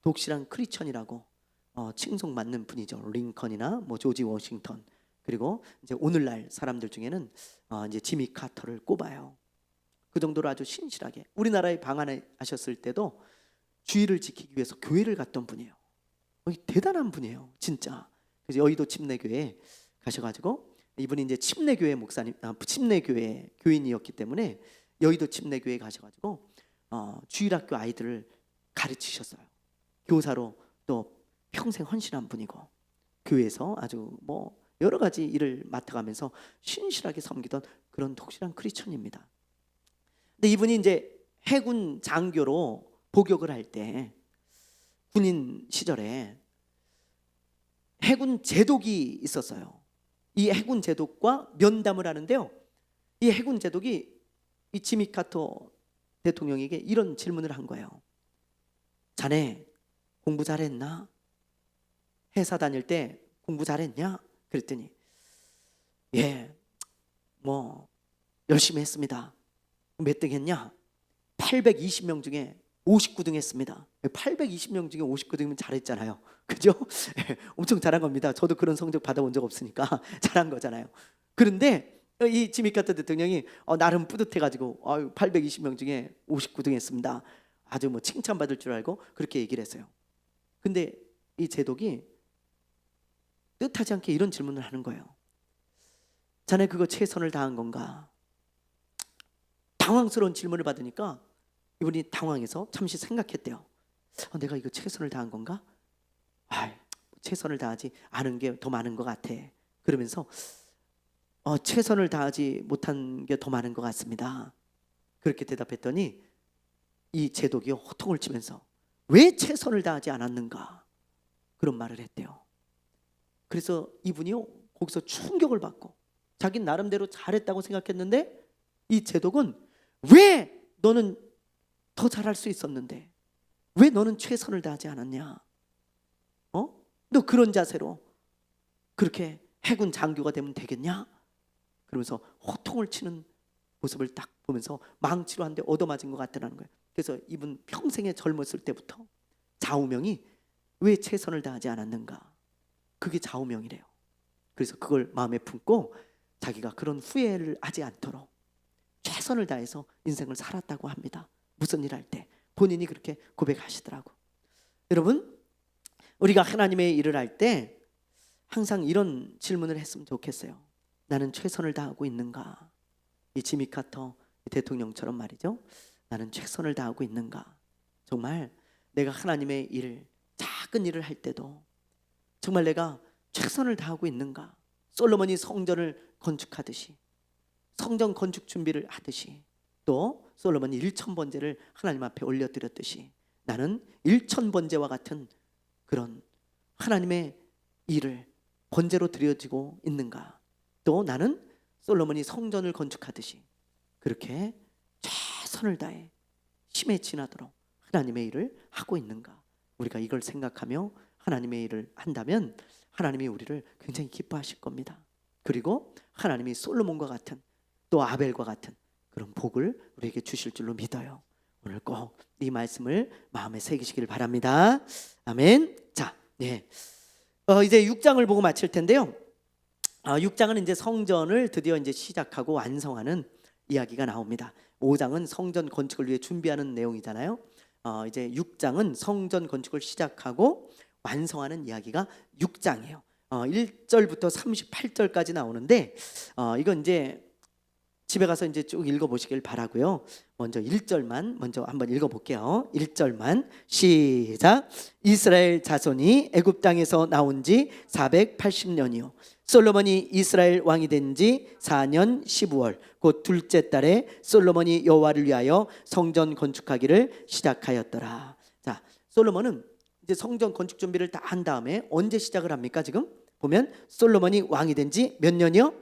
독실한 크리스천이라고 칭송받는 분이죠. 링컨이나 뭐 조지 워싱턴, 그리고 이제 오늘날 사람들 중에는 이제 지미 카터를 꼽아요. 그 정도로 아주 신실하게 우리나라에 방한하셨을 때도 주의를 지키기 위해서 교회를 갔던 분이에요. 대단한 분이에요, 진짜. 그래서 여의도 침례교회에 가셔가지고 이분이 이제 침례교회 목사님, 침례교회 교인이었기 때문에 여의도 침례교회에 가셔가지고 주일학교 아이들을 가르치셨어요. 교사로 또 평생 헌신한 분이고 교회에서 아주 뭐 여러 가지 일을 맡아가면서 신실하게 섬기던 그런 독실한 크리스천입니다. 근데 이분이 이제 해군 장교로 복역을 할 때 군인 시절에 해군 제독이 있었어요. 이 해군 제독과 면담을 하는데요, 이 해군 제독이 이 지미 카터 대통령에게 이런 질문을 한 거예요. 자네 공부 잘했나? 회사 다닐 때 공부 잘했냐? 그랬더니 예, 뭐 열심히 했습니다. 몇 등 했냐? 820명 중에 59등 했습니다. 820명 중에 59등이면 잘했잖아요. 그죠? 엄청 잘한 겁니다. 저도 그런 성적 받아본 적 없으니까 잘한 거잖아요. 그런데 이 지미 카터 대통령이 나름 뿌듯해가지고 820명 중에 59등 했습니다. 아주 뭐 칭찬받을 줄 알고 그렇게 얘기를 했어요. 근데 이 제독이 뜻하지 않게 이런 질문을 하는 거예요. 자네 그거 최선을 다한 건가? 당황스러운 질문을 받으니까 이분이 당황해서 잠시 생각했대요. 내가 이거 최선을 다한 건가? 최선을 다하지 않은 게 더 많은 것 같아. 그러면서 최선을 다하지 못한 게 더 많은 것 같습니다. 그렇게 대답했더니 이 제독이 호통을 치면서 왜 최선을 다하지 않았는가, 그런 말을 했대요. 그래서 이분이요 거기서 충격을 받고 자기 나름대로 잘했다고 생각했는데 이 제독은 왜 너는 더 잘할 수 있었는데 왜 너는 최선을 다하지 않았냐? 너 그런 자세로 그렇게 해군 장교가 되면 되겠냐? 그러면서 호통을 치는 모습을 딱 보면서 망치로 한 대 얻어맞은 것 같다는 거예요. 그래서 이분 평생에 젊었을 때부터 좌우명이 왜 최선을 다하지 않았는가, 그게 좌우명이래요. 그래서 그걸 마음에 품고 자기가 그런 후회를 하지 않도록 최선을 다해서 인생을 살았다고 합니다. 무슨 일 할 때 본인이 그렇게 고백하시더라고. 여러분, 우리가 하나님의 일을 할 때 항상 이런 질문을 했으면 좋겠어요. 나는 최선을 다하고 있는가? 이 지미 카터 대통령처럼 말이죠. 나는 최선을 다하고 있는가? 정말 내가 하나님의 일, 작은 일을 할 때도 정말 내가 최선을 다하고 있는가? 솔로몬이 성전을 건축하듯이, 성전 건축 준비를 하듯이, 또 솔로몬이 1,000번제를 하나님 앞에 올려드렸듯이 나는 1,000번제와 같은 그런 하나님의 일을 번제로 드려지고 있는가? 또 나는 솔로몬이 성전을 건축하듯이 그렇게 최선을 다해 힘에 지나도록 하나님의 일을 하고 있는가? 우리가 이걸 생각하며 하나님의 일을 한다면 하나님이 우리를 굉장히 기뻐하실 겁니다. 그리고 하나님이 솔로몬과 같은 또 아벨과 같은 그런 복을 우리에게 주실 줄로 믿어요. 오늘 꼭 이 말씀을 마음에 새기시길 바랍니다. 아멘. 자, 네. 이제 6장을 보고 마칠 텐데요. 6장은 이제 성전을 드디어 이제 시작하고 완성하는 이야기가 나옵니다. 5장은 성전 건축을 위해 준비하는 내용이잖아요. 이제 6장은 성전 건축을 시작하고 완성하는 이야기가 6장이에요. 1절부터 38절까지 나오는데 이건 이제 집에 가서 이제 쭉 읽어보시길 바라고요. 먼저 1절만 먼저 한번 읽어볼게요. 1절만 시작. 이스라엘 자손이 애굽 땅에서 나온 지 480년이요 솔로몬이 이스라엘 왕이 된 지 4년 15월 곧 둘째 달에 솔로몬이 여호와를 위하여 성전 건축하기를 시작하였더라. 자, 솔로몬은 이제 성전 건축 준비를 다 한 다음에 언제 시작을 합니까? 지금 보면 솔로몬이 왕이 된 지 몇 년이요?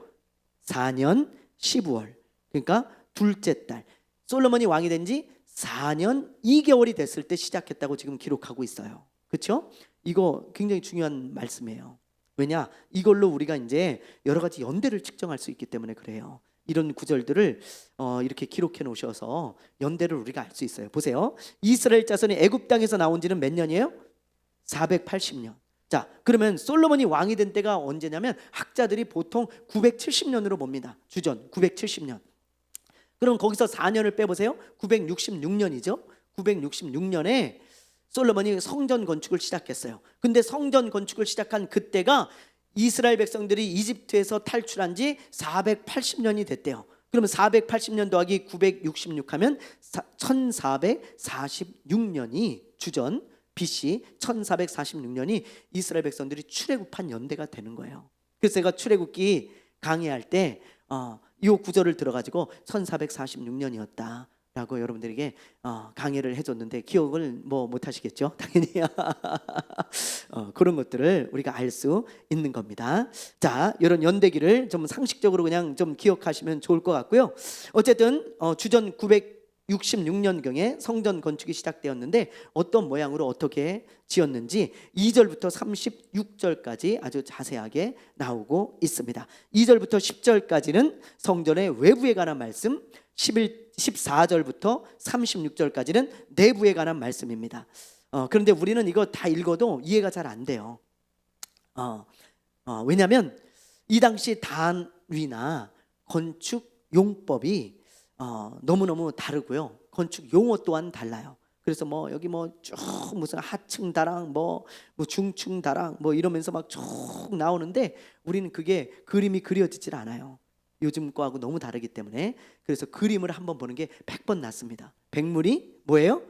4년 15월. 그러니까 둘째 달. 솔로몬이 왕이 된 지 4년 2개월이 됐을 때 시작했다고 지금 기록하고 있어요. 그렇죠? 이거 굉장히 중요한 말씀이에요. 왜냐? 이걸로 우리가 이제 여러 가지 연대를 측정할 수 있기 때문에 그래요. 이런 구절들을 이렇게 기록해 놓으셔서 연대를 우리가 알 수 있어요. 보세요. 이스라엘 자손이 애굽 땅에서 나온 지는 몇 년이에요? 480년. 자, 그러면 솔로몬이 왕이 된 때가 언제냐면 학자들이 보통 970년으로 봅니다. 주전 970년. 그럼 거기서 4년을 빼보세요. 966년이죠. 966년에 솔로몬이 성전 건축을 시작했어요. 근데 성전 건축을 시작한 그때가 이스라엘 백성들이 이집트에서 탈출한 지 480년이 됐대요. 그러면 480년 더하기 966 하면 1446년이 주전 BC 1446년이 이스라엘 백성들이 출애굽한 연대가 되는 거예요. 그래서 제가 출애굽기 강의할 때 이 구절을 들어가지고 1446년이었다라고 여러분들에게 강의를 해줬는데 기억을 뭐 못하시겠죠? 당연히 그런 것들을 우리가 알 수 있는 겁니다. 자, 이런 연대기를 좀 상식적으로 그냥 좀 기억하시면 좋을 것 같고요. 어쨌든 주전 966년경에 성전 건축이 시작되었는데 어떤 모양으로 어떻게 지었는지 2절부터 36절까지 아주 자세하게 나오고 있습니다. 2절부터 10절까지는 성전의 외부에 관한 말씀, 14절부터 36절까지는 내부에 관한 말씀입니다. 그런데 우리는 이거 다 읽어도 이해가 잘 안 돼요. 왜냐하면 이 당시 단위나 건축 용법이 너무너무 다르고요. 건축 용어 또한 달라요. 그래서 뭐 여기 뭐 쭉 무슨 하층 다랑 뭐 중층 다랑 뭐 이러면서 막 쭉 나오는데 우리는 그게 그림이 그려지질 않아요. 요즘 거하고 너무 다르기 때문에. 그래서 그림을 한번 보는 게 100번 낫습니다. 백물이 뭐예요?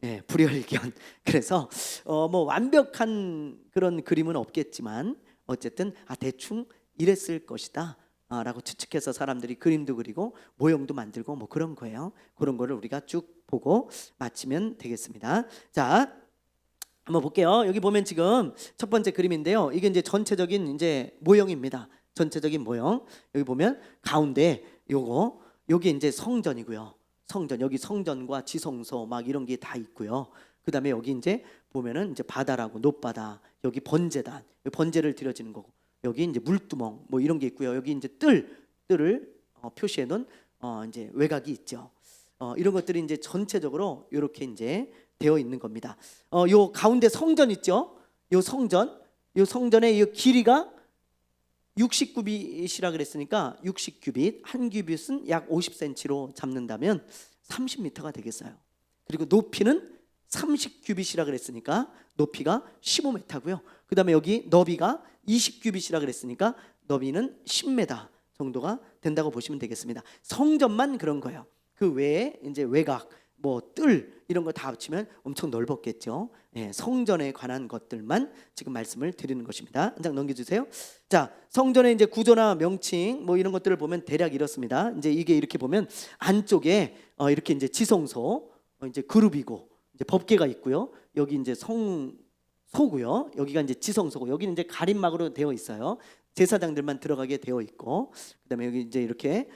예, 불여일견. 그래서 뭐 완벽한 그런 그림은 없겠지만 어쨌든 대충 이랬을 것이다 라고 추측해서 사람들이 그림도 그리고 모형도 만들고 뭐 그런 거예요. 그런 거를 우리가 쭉 보고 마치면 되겠습니다. 자, 한번 볼게요. 여기 보면 지금 첫 번째 그림인데요. 이게 이제 전체적인 이제 모형입니다. 전체적인 모형. 여기 보면 가운데 요게 이제 성전이고요. 성전, 여기 성전과 지성소 막 이런 게 다 있고요. 그다음에 여기 이제 보면은 이제 바다라고 노바다, 여기 번제단, 번제를 드려지는 거고. 여기 이제 물두멍 뭐 이런 게 있고요. 여기 이제 뜰을 표시해 놓은 이제 외곽이 있죠. 이런 것들이 이제 전체적으로 이렇게 이제 되어 있는 겁니다. 요 가운데 성전 있죠. 요 성전의 이 길이가 60규빗이라 그랬으니까 60규빗, 한 규빗은 약 50cm로 잡는다면 30m가 되겠어요. 그리고 높이는 30규빗이라 그랬으니까 높이가 15m고요. 그다음에 여기 너비가 20규빗이라 그랬으니까 너비는 10m 정도가 된다고 보시면 되겠습니다. 성전만 그런 거예요. 그 외에 이제 외곽, 뭐 뜰 이런 거 다 합치면 엄청 넓었겠죠. 예, 성전에 관한 것들만 지금 말씀을 드리는 것입니다. 한 장 넘겨주세요. 자, 성전의 이제 구조나 명칭 뭐 이런 것들을 보면 대략 이렇습니다. 이제 이게 이렇게 보면 안쪽에 이렇게 이제 지성소, 이제 그룹이고 이제 법궤가 있고요. 여기 이제 성소고요. 여기가 이제 지성소고 여기는 이제 가림막으로 되어 있어요. 제사장들만 들어가게 되어 있고 그다음에 여기 이제 이렇게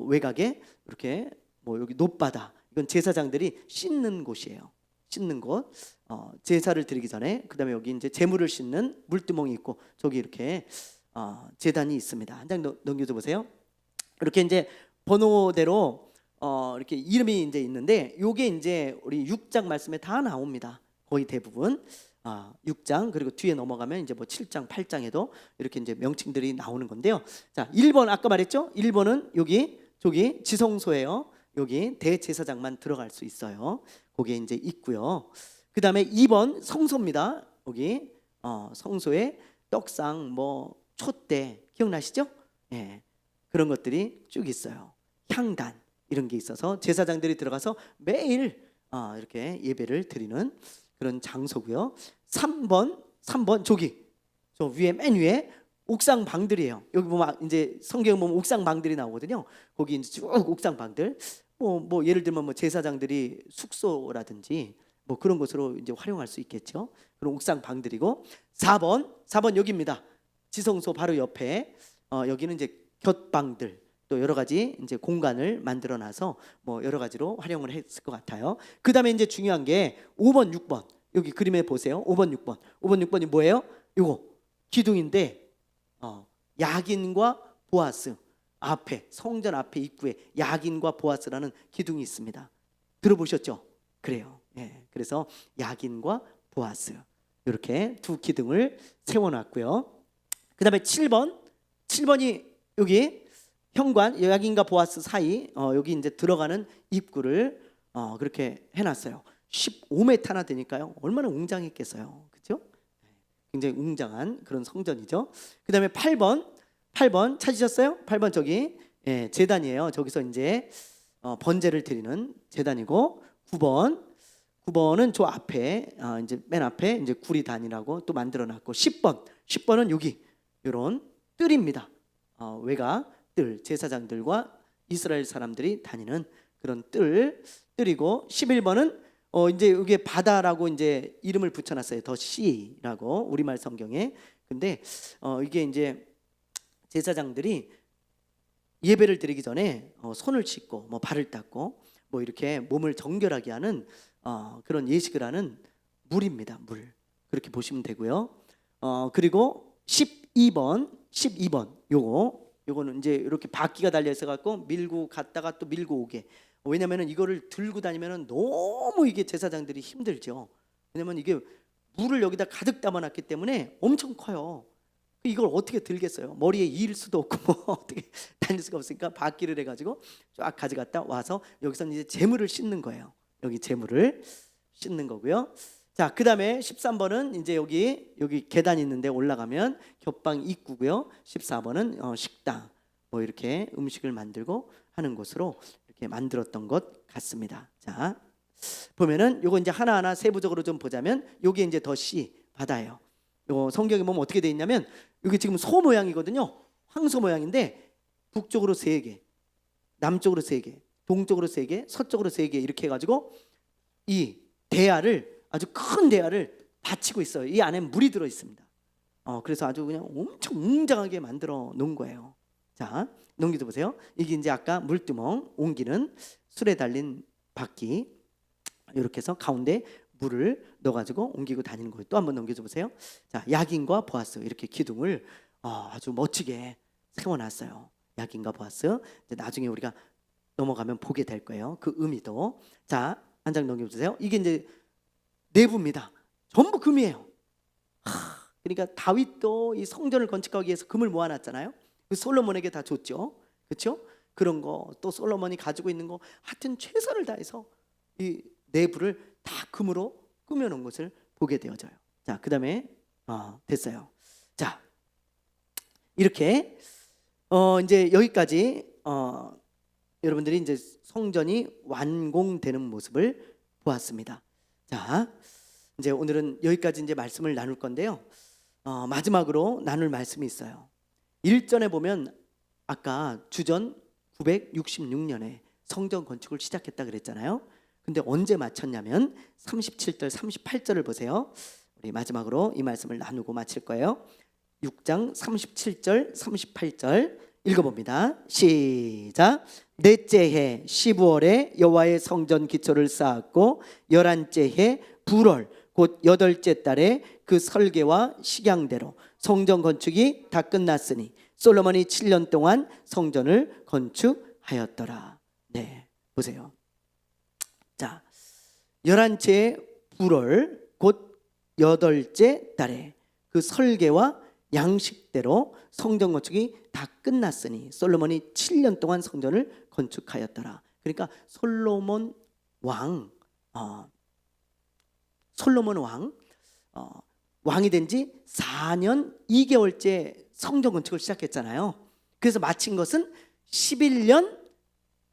외곽에 이렇게 뭐 여기 높바다 이건 제사장들이 씻는 곳이에요. 씻는 곳. 제사를 드리기 전에 그다음에 여기 이제 제물을 씻는 물두멍이 있고 저기 이렇게 제단이 있습니다. 한 장 넘겨줘 보세요. 이렇게 이제 번호대로 이렇게 이름이 이제 있는데 요게 이제 우리 6장 말씀에 다 나옵니다. 거의 대부분 6장 그리고 뒤에 넘어가면 이제 뭐 7장, 8장에도 이렇게 이제 명칭들이 나오는 건데요. 자, 1번 아까 말했죠? 1번은 저기 지성소예요. 여기 대제사장만 들어갈 수 있어요. 거기에 이제 있고요. 그다음에 2번 성소입니다. 여기 성소에 떡상, 뭐 촛대 기억나시죠? 예, 그런 것들이 쭉 있어요. 향단 이런 게 있어서 제사장들이 들어가서 매일 이렇게 예배를 드리는 그런 장소고요. 3번 저기 저 위에 맨 위에 옥상 방들이에요. 여기 보면 이제 성경 보면 옥상 방들이 나오거든요. 거기 이제 쭉 옥상 방들 뭐 예를 들면 뭐 제사장들이 숙소라든지 뭐 그런 곳으로 이제 활용할 수 있겠죠. 그런 옥상 방들이고 4번 여기입니다. 지성소 바로 옆에 여기는 이제 곁방들 또 여러 가지 이제 공간을 만들어 놔서 뭐 여러 가지로 활용을 했을 것 같아요. 그다음에 이제 중요한 게 5번, 6번. 여기 그림에 보세요. 5번, 6번이 뭐예요? 이거 기둥인데 야긴과 보아스 앞에 성전 앞에 입구에 야긴과 보아스라는 기둥이 있습니다. 들어보셨죠? 그래요. 예. 그래서 야긴과 보아스 이렇게 두 기둥을 세워놨고요. 그다음에 7번이 여기 현관 야긴과 보아스 사이 여기 이제 들어가는 입구를 그렇게 해놨어요. 15m나 되니까요. 얼마나 웅장했겠어요, 그렇죠? 굉장히 웅장한 그런 성전이죠. 그다음에 8번 찾으셨어요? 8번 저기 제단이에요. 저기서 이제 번제를 드리는 제단이고 9번은 저 앞에 이제 맨 앞에 이제 구리단이라고 또 만들어놨고 10번은 여기 이런 뜰입니다. 외가 뜰 제사장들과 이스라엘 사람들이 다니는 그런 뜰이고 11번은 이제 여기에 바다라고 이제 이름을 붙여놨어요. 더 씨라고 우리말 성경에. 근데 이게 이제 제사장들이 예배를 드리기 전에 손을 씻고 뭐 발을 닦고 뭐 이렇게 몸을 정결하게 하는 그런 예식을 하는 물입니다. 물 그렇게 보시면 되고요. 그리고 12번 요거는 이제 이렇게 바퀴가 달려 있어 갖고 밀고 갔다가 또 밀고 오게. 왜냐면은 이거를 들고 다니면은 너무 이게 제사장들이 힘들죠. 왜냐면 이게 물을 여기다 가득 담아놨기 때문에 엄청 커요. 이걸 어떻게 들겠어요? 머리에 이을 수도 없고 뭐 어떻게 다닐 수가 없으니까 바퀴를 해가지고 쫙 가져갔다 와서 여기서 이제 재물을 씻는 거예요. 여기 재물을 씻는 거고요. 자, 그다음에 13번은 이제 여기 계단이 있는데 올라가면 겹방 입구고요. 14번은 식당 뭐 이렇게 음식을 만들고 하는 곳으로 이렇게 만들었던 것 같습니다. 자, 보면은 요거 이제 하나하나 세부적으로 좀 보자면 요게 이제 덧이 바다예요. 요 성경에 보면 어떻게 돼 있냐면 여기 지금 소 모양이거든요. 황소 모양인데 북쪽으로 3개, 남쪽으로 3개, 동쪽으로 3개, 서쪽으로 3개 이렇게 해가지고 이 대야를 아주 큰 대야를 받치고 있어요. 이 안에 물이 들어 있습니다. 그래서 아주 그냥 엄청 웅장하게 만들어 놓은 거예요. 자, 넘기도 보세요. 이게 이제 아까 물두멍 옮기는 술에 달린 바퀴 이렇게 해서 가운데 물을 넣어가지고 옮기고 다니는 거예요. 또 한번 넘겨줘 보세요. 자, 야긴과 보아스 이렇게 기둥을 아주 멋지게 세워놨어요. 야긴과 보아스. 이제 나중에 우리가 넘어가면 보게 될 거예요. 그 의미도. 자, 한 장 넘겨주세요. 이게 이제 내부입니다. 전부 금이에요. 그러니까 다윗도 이 성전을 건축하기 위해서 금을 모아놨잖아요. 그 솔로몬에게 다 줬죠. 그렇죠? 그런 거 또 솔로몬이 가지고 있는 거 하여튼 최선을 다해서 이 내부를 다 금으로 꾸며놓은 것을 보게 되어져요. 자, 그 다음에 됐어요. 자, 이렇게 이제 여기까지 여러분들이 이제 성전이 완공되는 모습을 보았습니다. 자, 이제 오늘은 여기까지 이제 말씀을 나눌 건데요. 마지막으로 나눌 말씀이 있어요. 1절에 보면 아까 주전 966년에 성전 건축을 시작했다 그랬잖아요. 근데 언제 마쳤냐면 37절 38절을 보세요. 우리 마지막으로 이 말씀을 나누고 마칠 거예요. 6장 37절 38절 읽어봅니다. 시작. 넷째 해 15월에 여호와의 성전 기초를 쌓았고 11째 해 불월 곧 8째 달에 그 설계와 식양대로 성전 건축이 다 끝났으니 솔로몬이 7년 동안 성전을 건축하였더라. 네, 보세요. 자, 11채의 불월 곧 8째 달에 그 설계와 양식대로 성전 건축이 다 끝났으니 솔로몬이 7년 동안 성전을 건축하였더라. 그러니까 솔로몬 왕 왕이 된 지 4년 2개월째 성전 건축을 시작했잖아요. 그래서 마친 것은 11년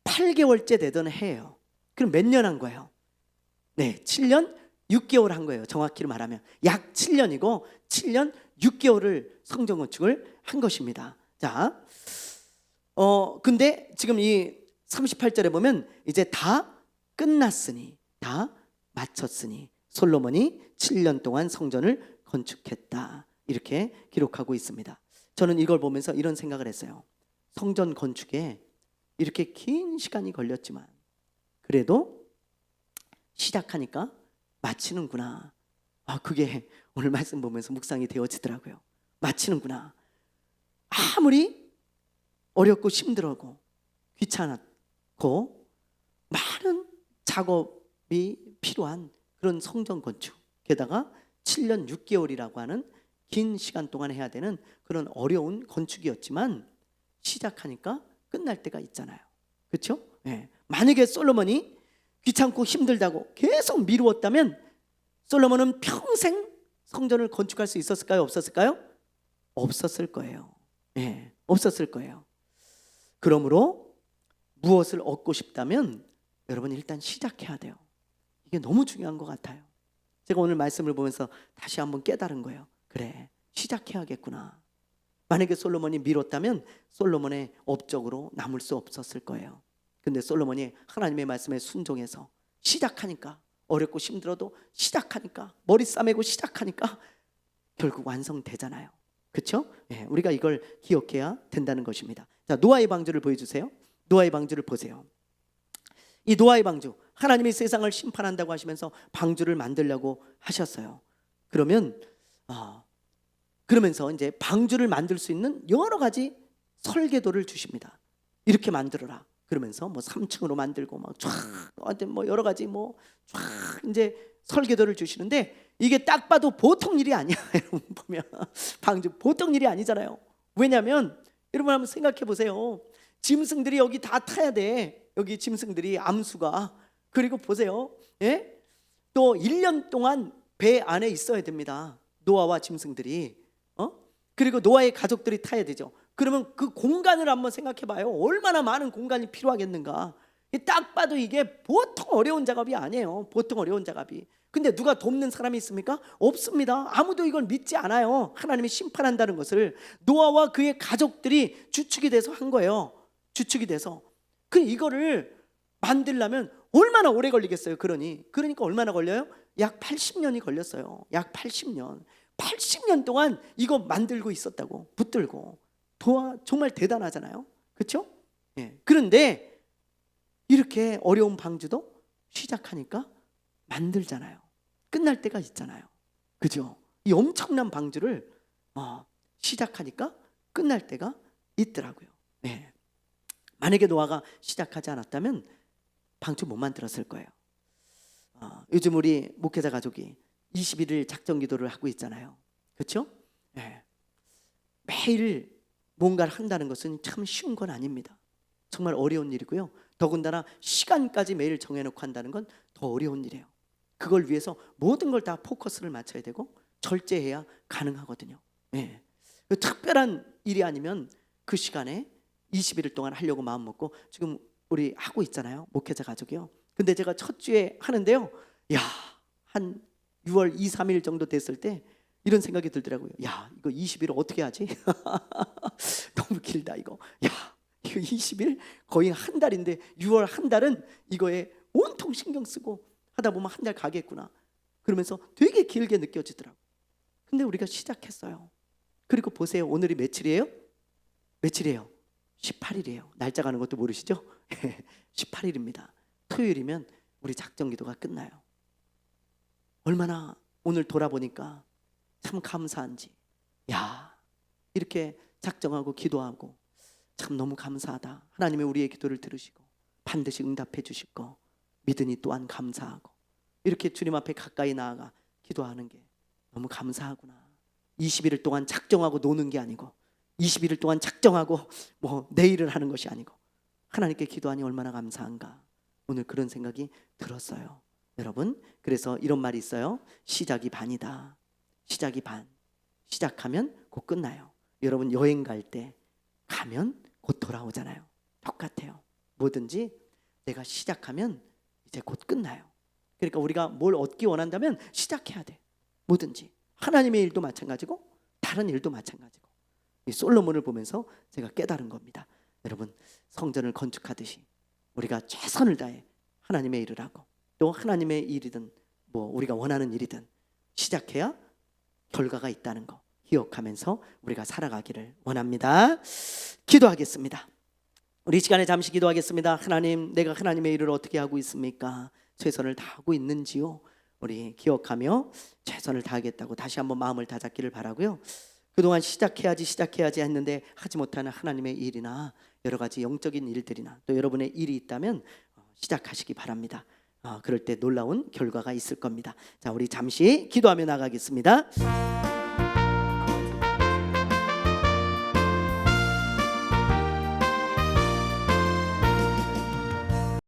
8개월째 되던 해예요. 그럼 몇 년 한 거예요? 네, 7년 6개월 한 거예요. 정확히 말하면 약 7년이고 7년 6개월을 성전 건축을 한 것입니다. 자, 근데 지금 이 38절에 보면 이제 다 끝났으니, 다 마쳤으니 솔로몬이 7년 동안 성전을 건축했다, 이렇게 기록하고 있습니다. 저는 이걸 보면서 이런 생각을 했어요. 성전 건축에 이렇게 긴 시간이 걸렸지만 그래도 시작하니까 마치는구나. 그게 오늘 말씀 보면서 묵상이 되어지더라고요. 마치는구나. 아무리 어렵고 힘들고 귀찮았고 많은 작업이 필요한 그런 성전 건축, 게다가 7년 6개월이라고 하는 긴 시간 동안 해야 되는 그런 어려운 건축이었지만 시작하니까 끝날 때가 있잖아요. 그렇죠? 네. 만약에 솔로몬이 귀찮고 힘들다고 계속 미루었다면 솔로몬은 평생 성전을 건축할 수 있었을까요? 없었을까요? 없었을 거예요. 네. 없었을 거예요. 그러므로 무엇을 얻고 싶다면 여러분 일단 시작해야 돼요. 이게 너무 중요한 것 같아요. 제가 오늘 말씀을 보면서 다시 한번 깨달은 거예요. 그래, 시작해야겠구나. 만약에 솔로몬이 미뤘다면 솔로몬의 업적으로 남을 수 없었을 거예요. 근데 솔로몬이 하나님의 말씀에 순종해서 시작하니까, 어렵고 힘들어도 시작하니까, 머리 싸매고 시작하니까 결국 완성되잖아요. 그렇죠? 네, 우리가 이걸 기억해야 된다는 것입니다. 자, 노아의 방주를 보여주세요. 노아의 방주를 보세요. 이 노아의 방주, 하나님이 세상을 심판한다고 하시면서 방주를 만들려고 하셨어요. 그러면서 이제 방주를 만들 수 있는 여러 가지 설계도를 주십니다. 이렇게 만들어라. 그러면서 뭐 3층으로 만들고 뭐 여러 가지 쫙 이제 설계도를 주시는데 이게 딱 봐도 보통 일이 아니야. 여러분 보면 방주 보통 일이 아니잖아요. 왜냐하면 여러분 한번 생각해 보세요. 짐승들이 여기 다 타야 돼. 여기 짐승들이 암수가. 그리고 보세요. 예? 또 1년 동안 배 안에 있어야 됩니다. 노아와 짐승들이. 그리고 노아의 가족들이 타야 되죠. 그러면 그 공간을 한번 생각해 봐요. 얼마나 많은 공간이 필요하겠는가. 딱 봐도 이게 보통 어려운 작업이 아니에요. 보통 어려운 작업이. 근데 누가 돕는 사람이 있습니까? 없습니다. 아무도 이걸 믿지 않아요. 하나님이 심판한다는 것을. 노아와 그의 가족들이 주축이 돼서 한 거예요. 주축이 돼서. 이거를 만들려면 얼마나 오래 걸리겠어요. 그러니까 얼마나 걸려요? 약 80년이 걸렸어요. 약 80년. 80년 동안 이거 만들고 있었다고. 붙들고. 정말 대단하잖아요. 그렇죠? 예. 그런데 이렇게 어려운 방주도 시작하니까 만들잖아요. 끝날 때가 있잖아요. 그죠? 이 엄청난 방주를 시작하니까 끝날 때가 있더라고요. 네. 만약에 노아가 시작하지 않았다면 방주 못 만들었을 거예요. 요즘 우리 목회자 가족이 21일 작정 기도를 하고 있잖아요. 그렇죠? 네. 매일 뭔가를 한다는 것은 참 쉬운 건 아닙니다. 정말 어려운 일이고요. 더군다나 시간까지 매일 정해놓고 한다는 건 더 어려운 일이에요. 그걸 위해서 모든 걸 다 포커스를 맞춰야 되고 절제해야 가능하거든요. 네. 특별한 일이 아니면 그 시간에 21일 동안 하려고 마음 먹고 지금 우리 하고 있잖아요. 목회자 가족이요. 근데 제가 첫 주에 하는데요. 한 6월 2, 3일 정도 됐을 때 이런 생각이 들더라고요. 이거 20일 어떻게 하지? 너무 길다 이거. 이거 20일 거의 한 달인데 6월 한 달은 이거에 온통 신경 쓰고 하다 보면 한 달 가겠구나. 그러면서 되게 길게 느껴지더라고요. 근데 우리가 시작했어요. 그리고 보세요. 오늘이 며칠이에요? 18일이에요. 날짜 가는 것도 모르시죠? 18일입니다. 토요일이면 우리 작정 기도가 끝나요. 얼마나 오늘 돌아보니까 참 감사한지. 이렇게 작정하고 기도하고 참 너무 감사하다. 하나님의 우리의 기도를 들으시고 반드시 응답해 주실 거 믿으니 또한 감사하고, 이렇게 주님 앞에 가까이 나아가 기도하는 게 너무 감사하구나. 21일 동안 작정하고 노는 게 아니고, 21일 동안 작정하고 뭐 내일을 하는 것이 아니고, 하나님께 기도하니 얼마나 감사한가. 오늘 그런 생각이 들었어요, 여러분. 그래서 이런 말이 있어요. 시작이 반이다. 시작이 반. 시작하면 곧 끝나요. 여러분 여행 갈 때 가면 곧 돌아오잖아요. 똑같아요. 뭐든지 내가 시작하면 이제 곧 끝나요. 그러니까 우리가 뭘 얻기 원한다면 시작해야 돼. 뭐든지. 하나님의 일도 마찬가지고 다른 일도 마찬가지고. 이 솔로몬을 보면서 제가 깨달은 겁니다. 여러분, 성전을 건축하듯이 우리가 최선을 다해 하나님의 일을 하고, 또 하나님의 일이든 뭐 우리가 원하는 일이든 시작해야 결과가 있다는 거 기억하면서 우리가 살아가기를 원합니다. 기도하겠습니다. 우리 시간에 잠시 기도하겠습니다. 하나님, 내가 하나님의 일을 어떻게 하고 있습니까? 최선을 다하고 있는지요? 우리 기억하며 최선을 다하겠다고 다시 한번 마음을 다잡기를 바라고요. 그동안 시작해야지 했는데 하지 못하는 하나님의 일이나 여러 가지 영적인 일들이나 또 여러분의 일이 있다면 시작하시기 바랍니다. 그럴 때 놀라운 결과가 있을 겁니다. 자, 우리 잠시 기도하며 나가겠습니다.